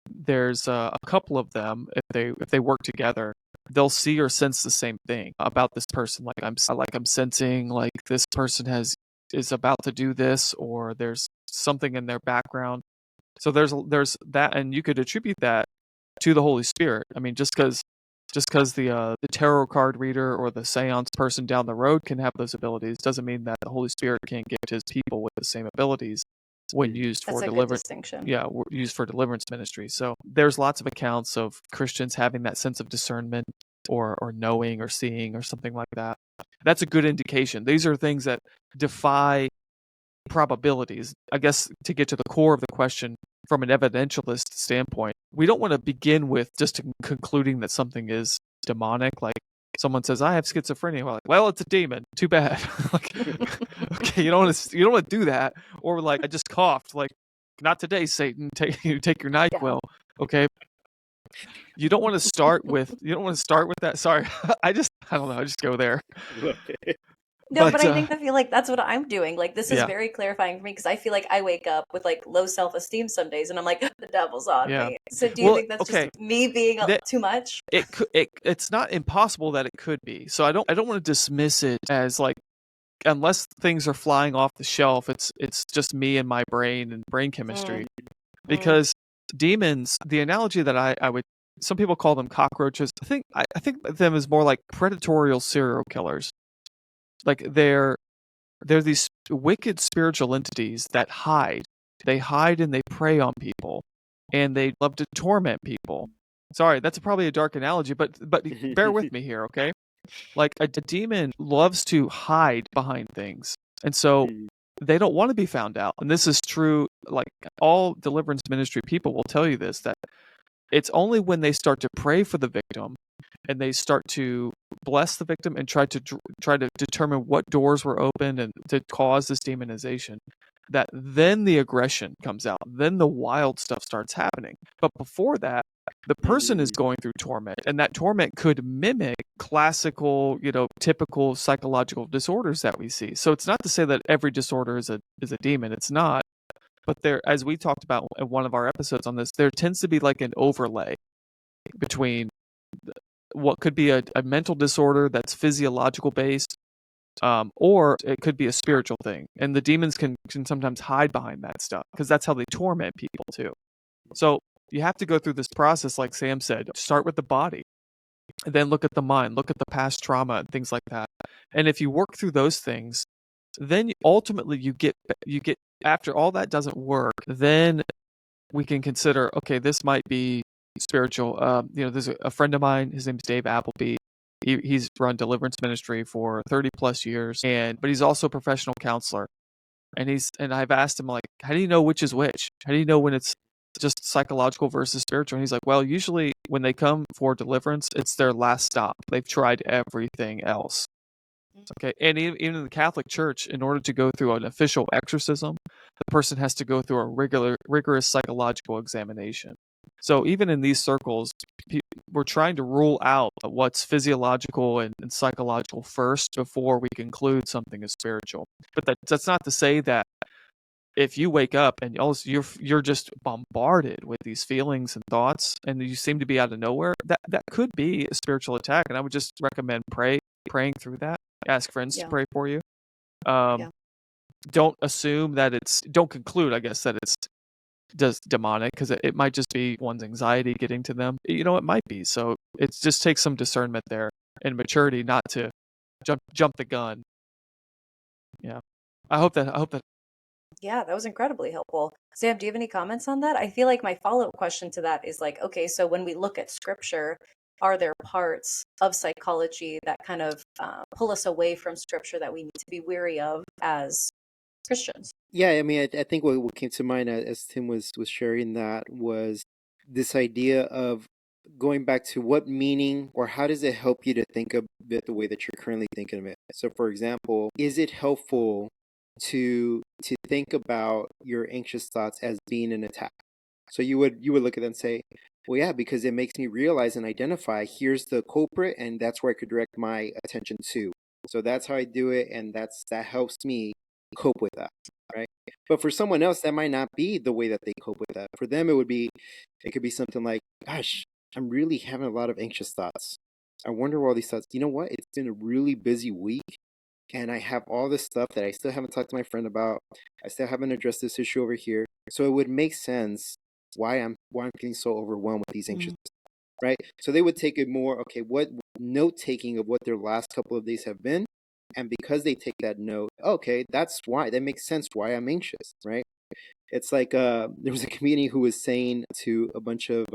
there's a couple of them. If they work together, they'll see or sense the same thing about this person. Like I'm sensing like this person is about to do this, or there's something in their background. So there's that, and you could attribute that to the Holy Spirit. I mean, just because the tarot card reader or the seance person down the road can have those abilities doesn't mean that the Holy Spirit can't give to his people with the same abilities when used for That's a good deliverance. distinction. Yeah, used for deliverance ministry. So there's lots of accounts of Christians having that sense of discernment or knowing or seeing or something like that. That's a good indication. These are things that defy probabilities. I guess to get to the core of the question from an evidentialist standpoint, we don't want to begin with just concluding that something is demonic. Like, someone says, "I have schizophrenia." We're like, "Well, it's a demon. Too bad." Like, okay, you don't want to do that. Or like, "I just coughed." Like, not today, Satan. Take your Yeah. NyQuil, okay? You don't want to start with that. Sorry, I don't know. I just go there, Okay. No, but but I feel like that's what I'm doing. Like this is yeah, very clarifying for me because I feel like I wake up with like low self-esteem some days and I'm like the devil's on yeah. me. So do you Well, think that's just okay, me being that too much? it's not impossible that it could be. So I don't want to dismiss it as like, unless things are flying off the shelf, it's just me and my brain and brain chemistry. Mm, mm, Because demons, the analogy that I would, some people call them cockroaches. I think of them as more like predatorial serial killers. Like they're these wicked spiritual entities that hide. They hide and they prey on people, and they love to torment people. Sorry, that's probably a dark analogy, but bear with me here, okay? Like a demon loves to hide behind things, and so they don't want to be found out. And this is true. Like all deliverance ministry people will tell you this, that it's only when they start to pray for the victim and they start to bless the victim and try to determine what doors were opened and to cause this demonization, that then the aggression comes out, then the wild stuff starts happening. But before that, the person is going through torment, and that torment could mimic classical, typical psychological disorders that we see. So it's not to say that every disorder is a demon. It's not. But there, as we talked about in one of our episodes on this, there tends to be like an overlay between what could be a mental disorder that's physiological based, or it could be a spiritual thing. And the demons can sometimes hide behind that stuff because that's how they torment people too. So you have to go through this process, like Sam said, start with the body, and then look at the mind, look at the past trauma and things like that. And if you work through those things, then ultimately you get, after all that doesn't work, then we can consider, okay, this might be spiritual. There's a friend of mine, his name's Dave Appleby. He's run deliverance ministry for 30 plus years, but he's also a professional counselor. And I've asked him, like, how do you know which is which? How do you know when it's just psychological versus spiritual? And he's like, well, usually when they come for deliverance, it's their last stop. They've tried everything else. Okay, and even in the Catholic Church, in order to go through an official exorcism, the person has to go through a rigorous psychological examination. So even in these circles, we're trying to rule out what's physiological and psychological first before we conclude something is spiritual. But that's not to say that if you wake up and also you're just bombarded with these feelings and thoughts, and you seem to be out of nowhere, that could be a spiritual attack. And I would just recommend praying through that. Ask friends to yeah. pray for you. Yeah. Don't assume that don't conclude, I guess, that it's just demonic, because it might just be one's anxiety getting to them. It might be. So it just takes some discernment there and maturity not to jump the gun. Yeah. I hope that Yeah, that was incredibly helpful. Sam, do you have any comments on that? I feel like my follow-up question to that is like, okay, so when we look at scripture, are there parts of psychology that kind of pull us away from scripture that we need to be wary of as Christians? Yeah, I mean, I think what came to mind as Tim was sharing that was this idea of going back to what meaning or how does it help you to think of it the way that you're currently thinking of it. So, for example, is it helpful to think about your anxious thoughts as being an attack? So you would look at them and say, well, yeah, because it makes me realize and identify here's the culprit, and that's where I could direct my attention to. So that's how I do it, and that helps me cope with that, right? But for someone else, that might not be the way that they cope with that. For them, it could be something like, gosh, I'm really having a lot of anxious thoughts. I wonder where all these thoughts. You know what? It's been a really busy week, and I have all this stuff that I still haven't talked to my friend about. I still haven't addressed this issue over here. So it would make sense why I'm getting so overwhelmed with these anxious, right? So they would take it more, okay, what note taking of what their last couple of days have been, and because they take that note, okay, that's why that makes sense why I'm anxious, right? It's like there was a comedian who was saying to a bunch of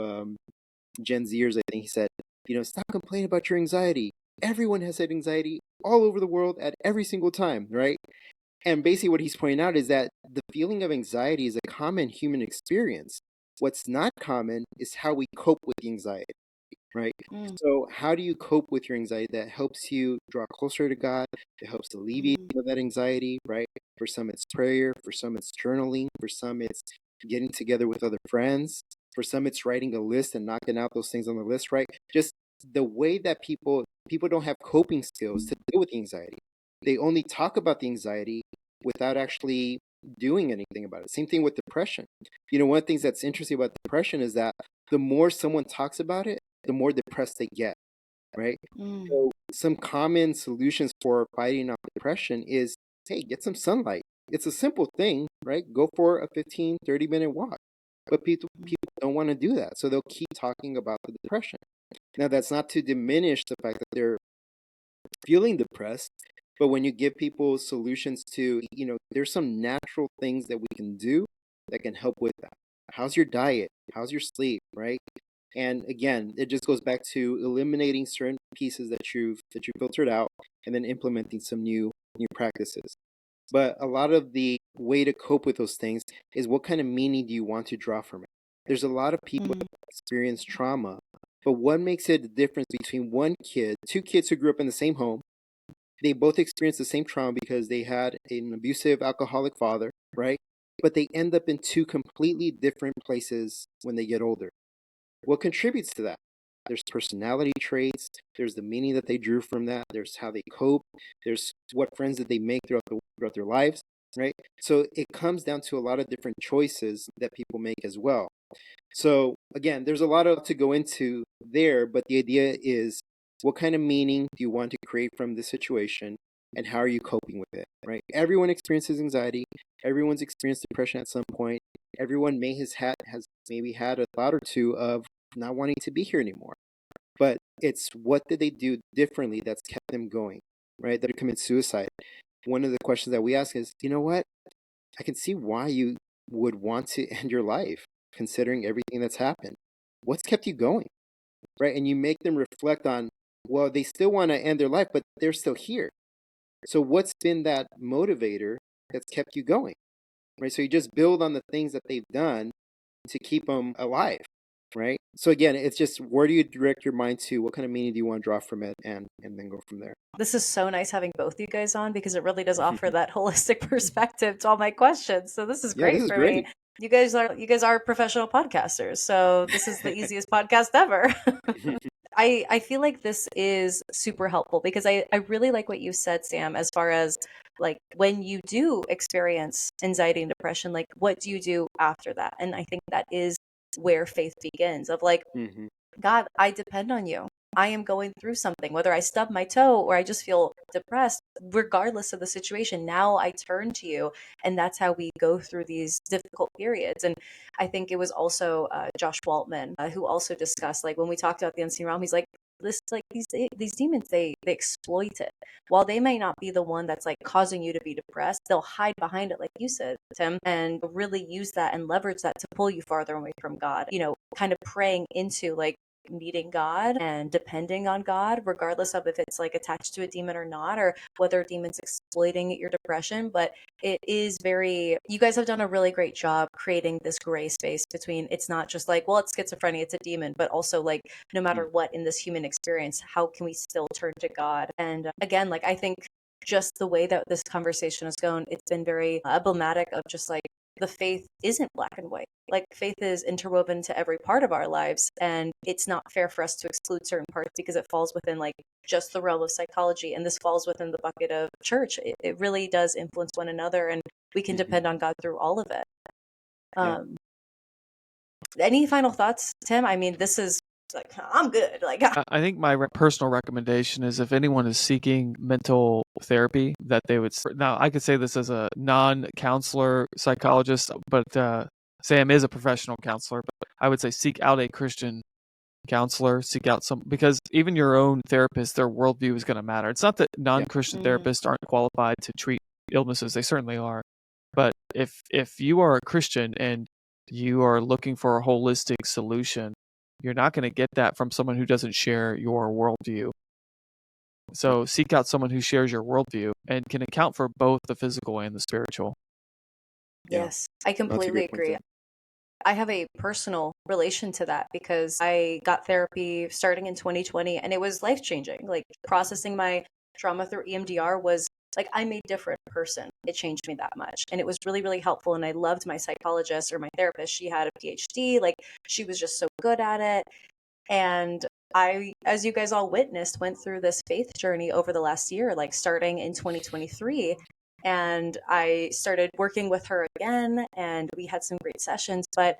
Gen Zers, I think he said, stop complaining about your anxiety. Everyone has had anxiety all over the world at every single time, right? And basically what he's pointing out is that the feeling of anxiety is a common human experience. What's not common is how we cope with the anxiety, right? Mm, So how do you cope with your anxiety that helps you draw closer to God? It helps alleviate mm, some of that anxiety, right? For some it's prayer, for some it's journaling, for some it's getting together with other friends. For some, it's writing a list and knocking out those things on the list, right? Just the way that people don't have coping skills to deal with the anxiety. They only talk about the anxiety without actually doing anything about it. Same thing with depression. One of the things that's interesting about depression is that the more someone talks about it, the more depressed they get, right? So some common solutions for fighting off depression is, hey, get some sunlight. It's a simple thing, right? Go for a 15, 30-minute walk. But people don't want to do that. So they'll keep talking about the depression. Now, that's not to diminish the fact that they're feeling depressed, but when you give people solutions to, there's some natural things that we can do that can help with that. How's your diet? How's your sleep, right? And again, it just goes back to eliminating certain pieces that you filtered out and then implementing some new practices. But a lot of the way to cope with those things is, what kind of meaning do you want to draw from it? There's a lot of people that experience trauma, but what makes it the difference between two kids who grew up in the same home? They both experienced the same trauma because they had an abusive alcoholic father, right? But they end up in two completely different places when they get older. What contributes to that? There's personality traits, there's the meaning that they drew from that, there's how they cope, there's what friends that they make throughout their lives, right? So it comes down to a lot of different choices that people make as well. So again, there's a lot to go into there, but the idea is, what kind of meaning do you want to create from this situation, and how are you coping with it, right? Everyone experiences anxiety. Everyone's experienced depression at some point. Everyone has maybe had a thought or two of not wanting to be here anymore. But it's, what did they do differently that's kept them going, right? That commit suicide. One of the questions that we ask is, you know what? I can see why you would want to end your life, considering everything that's happened. What's kept you going, right? And you make them reflect on, well, they still want to end their life, but they're still here. So what's been that motivator that's kept you going, right? So you just build on the things that they've done to keep them alive, right? So again, it's just, where do you direct your mind to? What kind of meaning do you want to draw from it, and then go from there? This is so nice having both you guys on, because it really does offer that holistic perspective to all my questions. So this is Yeah, great this is for great. me. You guys are professional podcasters, so this is the easiest podcast ever. I feel like this is super helpful, because I really like what you said, Sam, as far as, like, when you do experience anxiety and depression, like, what do you do after that? And I think that is where faith begins, of like, God, I depend on you. I am going through something, whether I stub my toe or I just feel depressed, regardless of the situation. Now I turn to you. And that's how we go through these difficult periods. And I think it was also Josh Waltman who also discussed, like, when we talked about the unseen realm, he's like, these demons, they exploit it. While they may not be the one that's like causing you to be depressed, they'll hide behind it, like you said, Tim, and really use that and leverage that to pull you farther away from God. Kind of praying into, like, needing God and depending on God, regardless of if it's like attached to a demon or not, or whether a demon's exploiting your depression. But it is you guys have done a really great job creating this gray space between, it's not just like, well, it's schizophrenia, it's a demon, but also, like, no matter what in this human experience, how can we still turn to God? And again, like, I think just the way that this conversation has gone, it's been very emblematic of just like, the faith isn't black and white. Like, faith is interwoven to every part of our lives, and it's not fair for us to exclude certain parts because it falls within, like, just the realm of psychology, and this falls within the bucket of church. It really does influence one another, and we can depend on God through all of it. Any final thoughts, Tim? I mean, this is like, I'm good. Like, I think my personal recommendation is, if anyone is seeking mental therapy, that they would. Now, I could say this as a non-counselor psychologist, but Sam is a professional counselor. But I would say seek out a Christian counselor, seek out because even your own therapist, their worldview is going to matter. It's not that non-Christian therapists aren't qualified to treat illnesses; they certainly are. But if you are a Christian and you are looking for a holistic solution, you're not going to get that from someone who doesn't share your worldview. So seek out someone who shares your worldview and can account for both the physical and the spiritual. Yes, I completely agree. I have a personal relation to that, because I got therapy starting in 2020, and it was life-changing. Like, processing my trauma through EMDR was like I'm a different person. It changed me that much. And it was really, really helpful. And I loved my psychologist or my therapist. She had a PhD, like she was just so good at it. And I, as you guys all witnessed, went through this faith journey over the last year, like starting in 2023. And I started working with her again, and we had some great sessions. But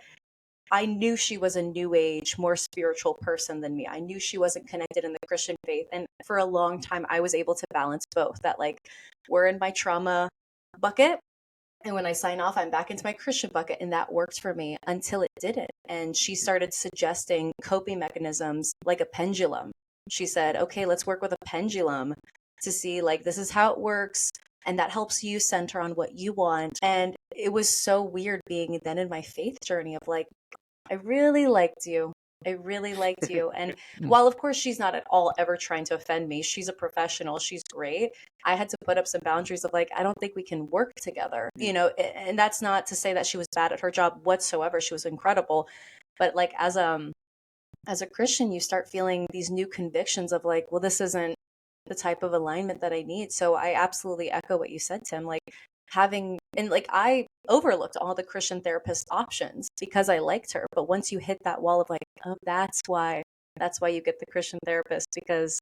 I knew she was a new age, more spiritual person than me. I knew she wasn't connected in the Christian faith. And for a long time, I was able to balance both that, like, we're in my trauma bucket. And when I sign off, I'm back into my Christian bucket. And that worked for me until it didn't. And she started suggesting coping mechanisms like a pendulum. She said, okay, let's work with a pendulum to see, like, this is how it works. And that helps you center on what you want. And it was so weird being then in my faith journey of like, I really liked you. I really liked you. And while, of course, she's not at all ever trying to offend me, she's a professional, she's great. I had to put up some boundaries of like, I don't think we can work together, you know, and that's not to say that she was bad at her job whatsoever. She was incredible. But like, as a Christian, you start feeling these new convictions of like, well, this isn't the type of alignment that I need. So I absolutely echo what you said, Tim. Like having, and like I overlooked all the Christian therapist options because I liked her. But once you hit that wall of like, oh, that's why you get the Christian therapist, because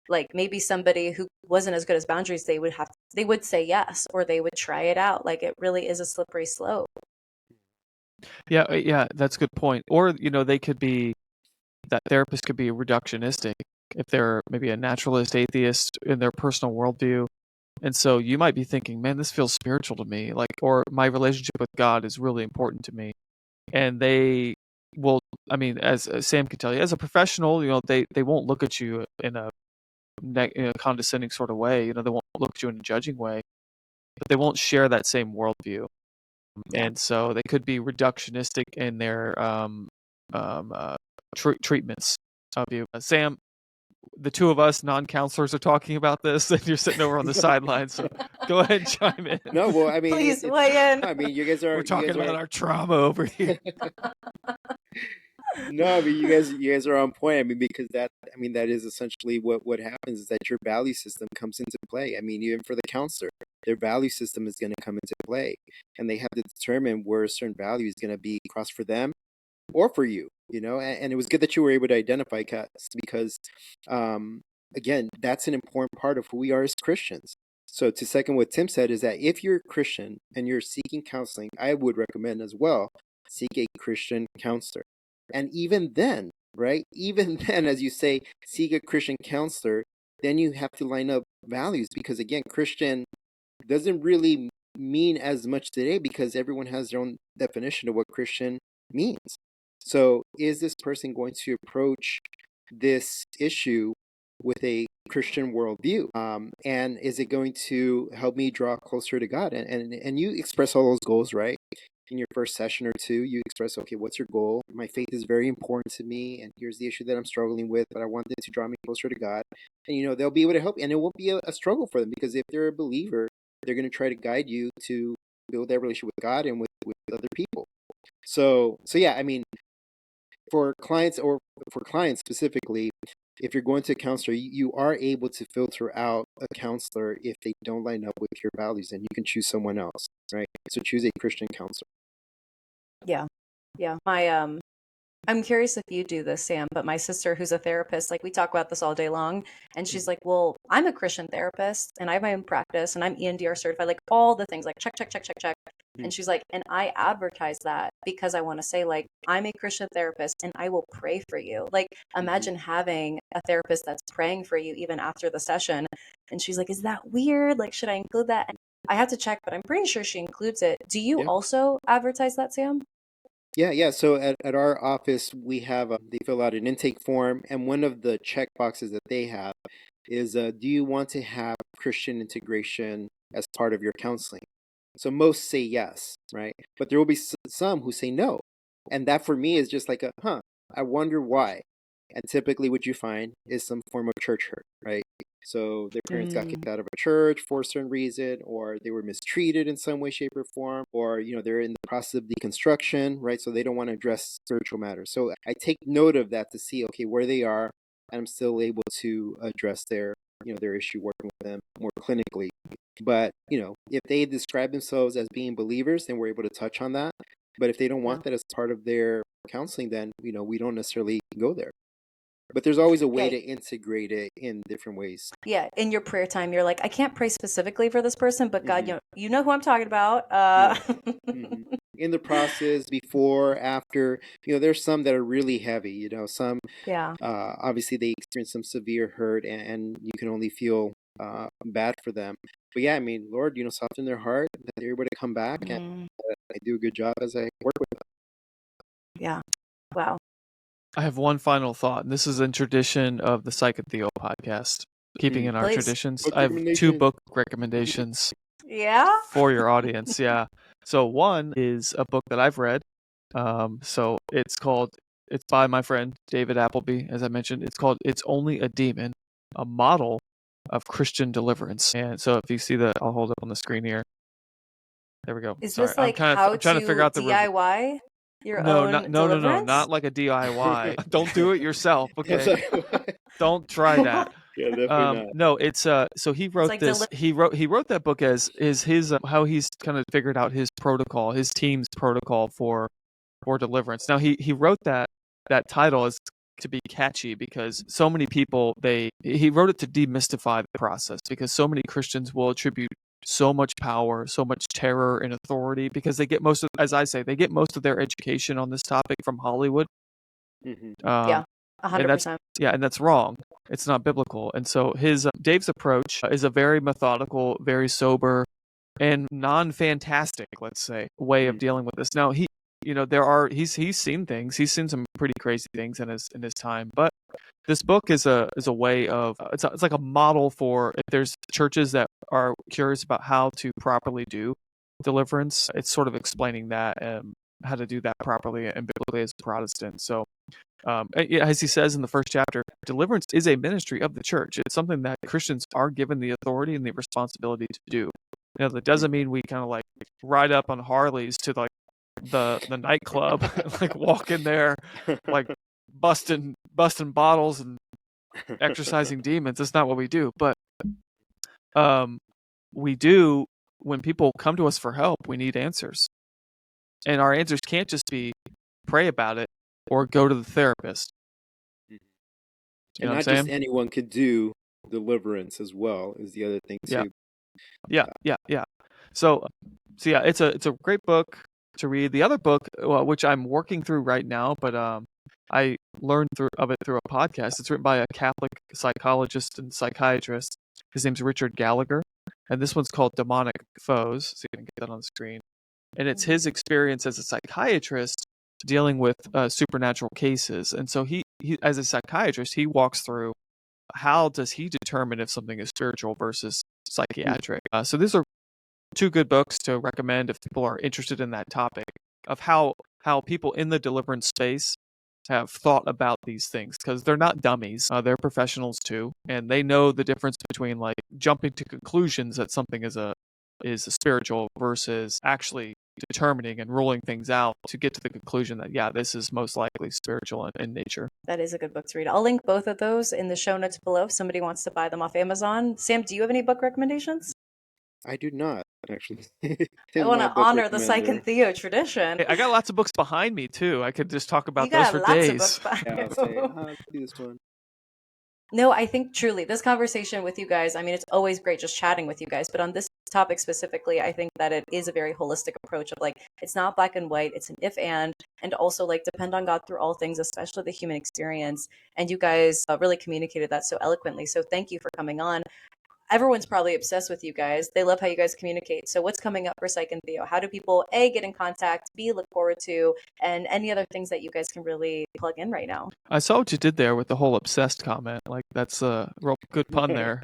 like maybe somebody who wasn't as good as boundaries, they would say yes, or they would try it out. Like it really is a slippery slope. Yeah, that's a good point. Or, they could be, that therapist could be reductionistic if they're maybe a naturalist atheist in their personal worldview. And so you might be thinking, man, this feels spiritual to me, like, or my relationship with God is really important to me. And they will, I mean, as Sam can tell you, as a professional, they won't look at you in a condescending sort of way. They won't look at you in a judging way, but they won't share that same worldview. Yeah. And so they could be reductionistic in their treatments of you. Sam, the two of us non-counselors are talking about this, and you're sitting over on the sidelines. So go ahead and chime in. No, well, I mean, Please weigh in. I mean, you guys are. We're talking you guys about are, our trauma over here. No, I mean, you guys are on point. I mean, because that is essentially what happens is that your value system comes into play. I mean, even for the counselor, their value system is going to come into play, and they have to determine where a certain value is going to be crossed for them or for you. And it was good that you were able to identify, Cass, because again, that's an important part of who we are as Christians. So to second what Tim said is that if you're a Christian and you're seeking counseling, I would recommend as well seek a Christian counselor. And even then, right? Even then, as you say, seek a Christian counselor, then you have to line up values, because again, Christian doesn't really mean as much today because everyone has their own definition of what Christian means. So is this person going to approach this issue with a Christian worldview? And is it going to help me draw closer to God? And you express all those goals, right? In your first session or two, you express, okay, what's your goal? My faith is very important to me, and here's the issue that I'm struggling with, but I want it to draw me closer to God. And, they'll be able to help you, and it won't be a struggle for them, because if they're a believer, they're going to try to guide you to build that relationship with God and with other people. So yeah, I mean, for clients specifically, if you're going to a counselor, you are able to filter out a counselor if they don't line up with your values, and you can choose someone else, right? So choose a Christian counselor. Yeah. I'm curious if you do this, Sam, but my sister, who's a therapist, like we talk about this all day long, and she's like, well, I'm a Christian therapist and I have my own practice and I'm EMDR certified, like all the things, like check, check, check, check, check. And she's like, and I advertise that because I want to say, like, I'm a Christian therapist and I will pray for you. Like, imagine having a therapist that's praying for you even after the session. And she's like, is that weird? Like, should I include that? And I have to check, but I'm pretty sure she includes it. Do you Yeah. also advertise that, Sam? Yeah. So at our office, we have they fill out an intake form, and one of the check boxes that they have is, do you want to have Christian integration as part of your counseling? So most say yes, right? But there will be some who say no, and that for me is just like I wonder why. And typically, what you find is some form of church hurt, right? So their parents got kicked out of a church for a certain reason, or they were mistreated in some way, shape, or form, or they're in the process of deconstruction, right? So they don't want to address spiritual matters. So I take note of that to see, okay, where they are, and I'm still able to address their their issue working with them more clinically. But if they describe themselves as being believers, then we're able to touch on that. But if they don't want that as part of their counseling, then we don't necessarily go there. But there's always a way to integrate it in different ways. Yeah, in your prayer time, you're like, I can't pray specifically for this person, but God, you know who I'm talking about. In the process, before, after, there's some that are really heavy. Some, obviously, they experience some severe hurt, and you can only feel bad for them. But yeah, I mean, Lord, soften their heart, that they're able to come back, and I do a good job as I work with them. Yeah. Wow. I have one final thought, and this is in tradition of the Psych Theo podcast. Keeping in our traditions, I have 2 book recommendations. For your audience, yeah. So one is a book that I've read. So it's by my friend David Appleby, as I mentioned. It's called "It's Only a Demon: A Model of Christian Deliverance." And so if you see I'll hold it up on the screen here. There we go. Is this like I'm trying to figure out the DIY? No, not like a DIY. Don't do it yourself, okay? Don't try that. Yeah, definitely not. No, it's so he wrote this. He wrote that book as his how he's kind of figured out his protocol, his team's protocol for deliverance. Now he wrote that title as to be catchy because so many people he wrote it to demystify the process because so many Christians will attribute so much power, so much terror and authority because they get most of, as I say, they get most of their education on this topic from Hollywood. Yeah, 100%. And that's wrong. It's not biblical. And so Dave's approach is a very methodical, very sober, and non-fantastic, let's say, way of dealing with this. Now he's seen things. He's seen some pretty crazy things in his time, but this book is a way of it's like a model for if there's churches that are curious about how to properly do deliverance. It's sort of explaining that how to do that properly and biblically as a Protestant. So as he says in the first chapter, deliverance is a ministry of the church. It's something that Christians are given the authority and the responsibility to do. That doesn't mean we kind of like ride up on Harleys to like the nightclub, like walk in there, like busting bottles and exorcising demons. That's not what we do. But we do when people come to us for help. We need answers, and our answers can't just be pray about it or go to the therapist. And not just anyone could do deliverance as well is the other thing too. Yeah. So yeah, it's a great book to read. The other book, which I'm working through right now, but I learned through a podcast. It's written by a Catholic psychologist and psychiatrist. His name's Richard Gallagher, and this one's called Demonic Foes. So you can get that on the screen. And it's his experience as a psychiatrist dealing with supernatural cases. And so he as a psychiatrist, he walks through how does he determine if something is spiritual versus psychiatric. So these are 2 good books to recommend if people are interested in that topic of how people in the deliverance space have thought about these things because they're not dummies. They're professionals too, and they know the difference between like jumping to conclusions that something is a spiritual versus actually determining and ruling things out to get to the conclusion that this is most likely spiritual in nature. That is a good book to read. I'll link both of those in the show notes below if somebody wants to buy them off Amazon. Sam, do you have any book recommendations? I do not, actually. I want to honor the Psych and Theo tradition. Hey, I got lots of books behind me too. I could just talk about those for days. Of books behind I'll do this one. No, I think truly this conversation with you guys, I mean, it's always great just chatting with you guys, but on this topic specifically, I think that it is a very holistic approach of like, it's not black and white, it's an if and also like depend on God through all things, especially the human experience. And you guys really communicated that so eloquently. So thank you for coming on. Everyone's probably obsessed with you guys. They love how you guys communicate. So what's coming up for Psych and Theo? How do people, A, get in contact, B, look forward to, and any other things that you guys can really plug in right now? I saw what you did there with the whole obsessed comment. Like, that's a real good pun there.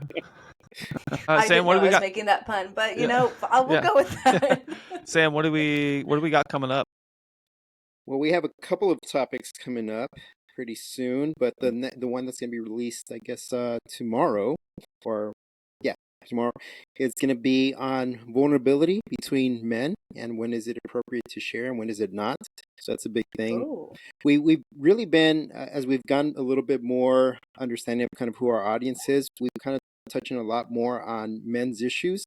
Sam, what do we got? I was making that pun, but we'll go with that. Sam, what do we got coming up? Well, we have a couple of topics coming up pretty soon, but the one that's going to be released, I guess, tomorrow is going to be on vulnerability between men and when is it appropriate to share and when is it not. So that's a big thing. Ooh. We've really been, as we've gotten a little bit more understanding of kind of who our audience is, we've kind of touching a lot more on men's issues,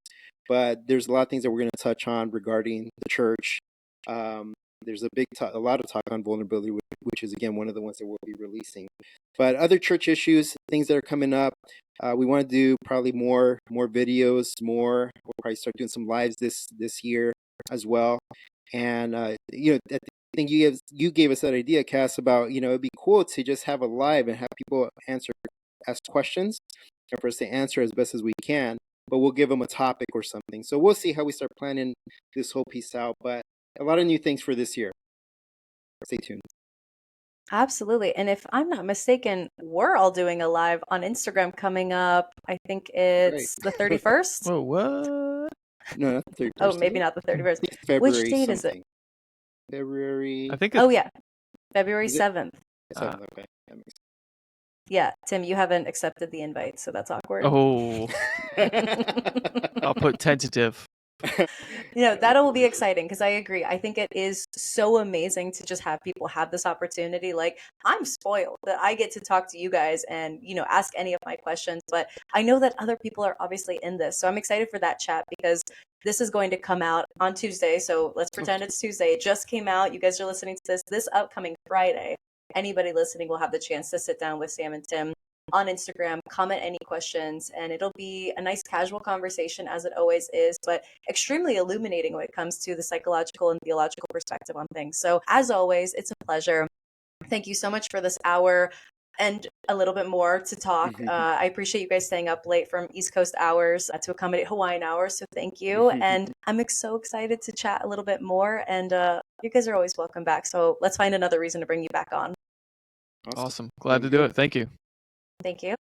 but there's a lot of things that we're going to touch on regarding the church. There's a lot of talk on vulnerability, which is again one of the ones that we'll be releasing. But other church issues, things that are coming up, we want to do probably more videos. We'll probably start doing some lives this year as well. And I think you gave us that idea, Cass, about it'd be cool to just have a live and have people ask questions, and for us to answer as best as we can. But we'll give them a topic or something. So we'll see how we start planning this whole piece out. But a lot of new things for this year. Stay tuned. Absolutely. And if I'm not mistaken, we're all doing a live on Instagram coming up. I think it's the 31st. Whoa, what? No, not the 31st. Oh, maybe not the 31st. February Which date something. is it? February. I think Oh, yeah. February 7th. 7th, okay. That makes Yeah, Tim, you haven't accepted the invite, so that's awkward. Oh. I'll put tentative. That will be exciting because I agree. I think it is so amazing to just have people have this opportunity. Like, I'm spoiled that I get to talk to you guys and, ask any of my questions. But I know that other people are obviously in this. So I'm excited for that chat because this is going to come out on Tuesday. So let's pretend it's Tuesday. It just came out. You guys are listening to this upcoming Friday. Anybody listening will have the chance to sit down with Sam and Tim on Instagram, comment any questions, and it'll be a nice casual conversation as it always is, but extremely illuminating when it comes to the psychological and theological perspective on things. So as always, it's a pleasure. Thank you so much for this hour and a little bit more to talk. I appreciate you guys staying up late from East Coast hours to accommodate Hawaiian hours. So thank you. And I'm so excited to chat a little bit more. And you guys are always welcome back. So let's find another reason to bring you back on. Awesome. Glad to do it. Thank you. Thank you.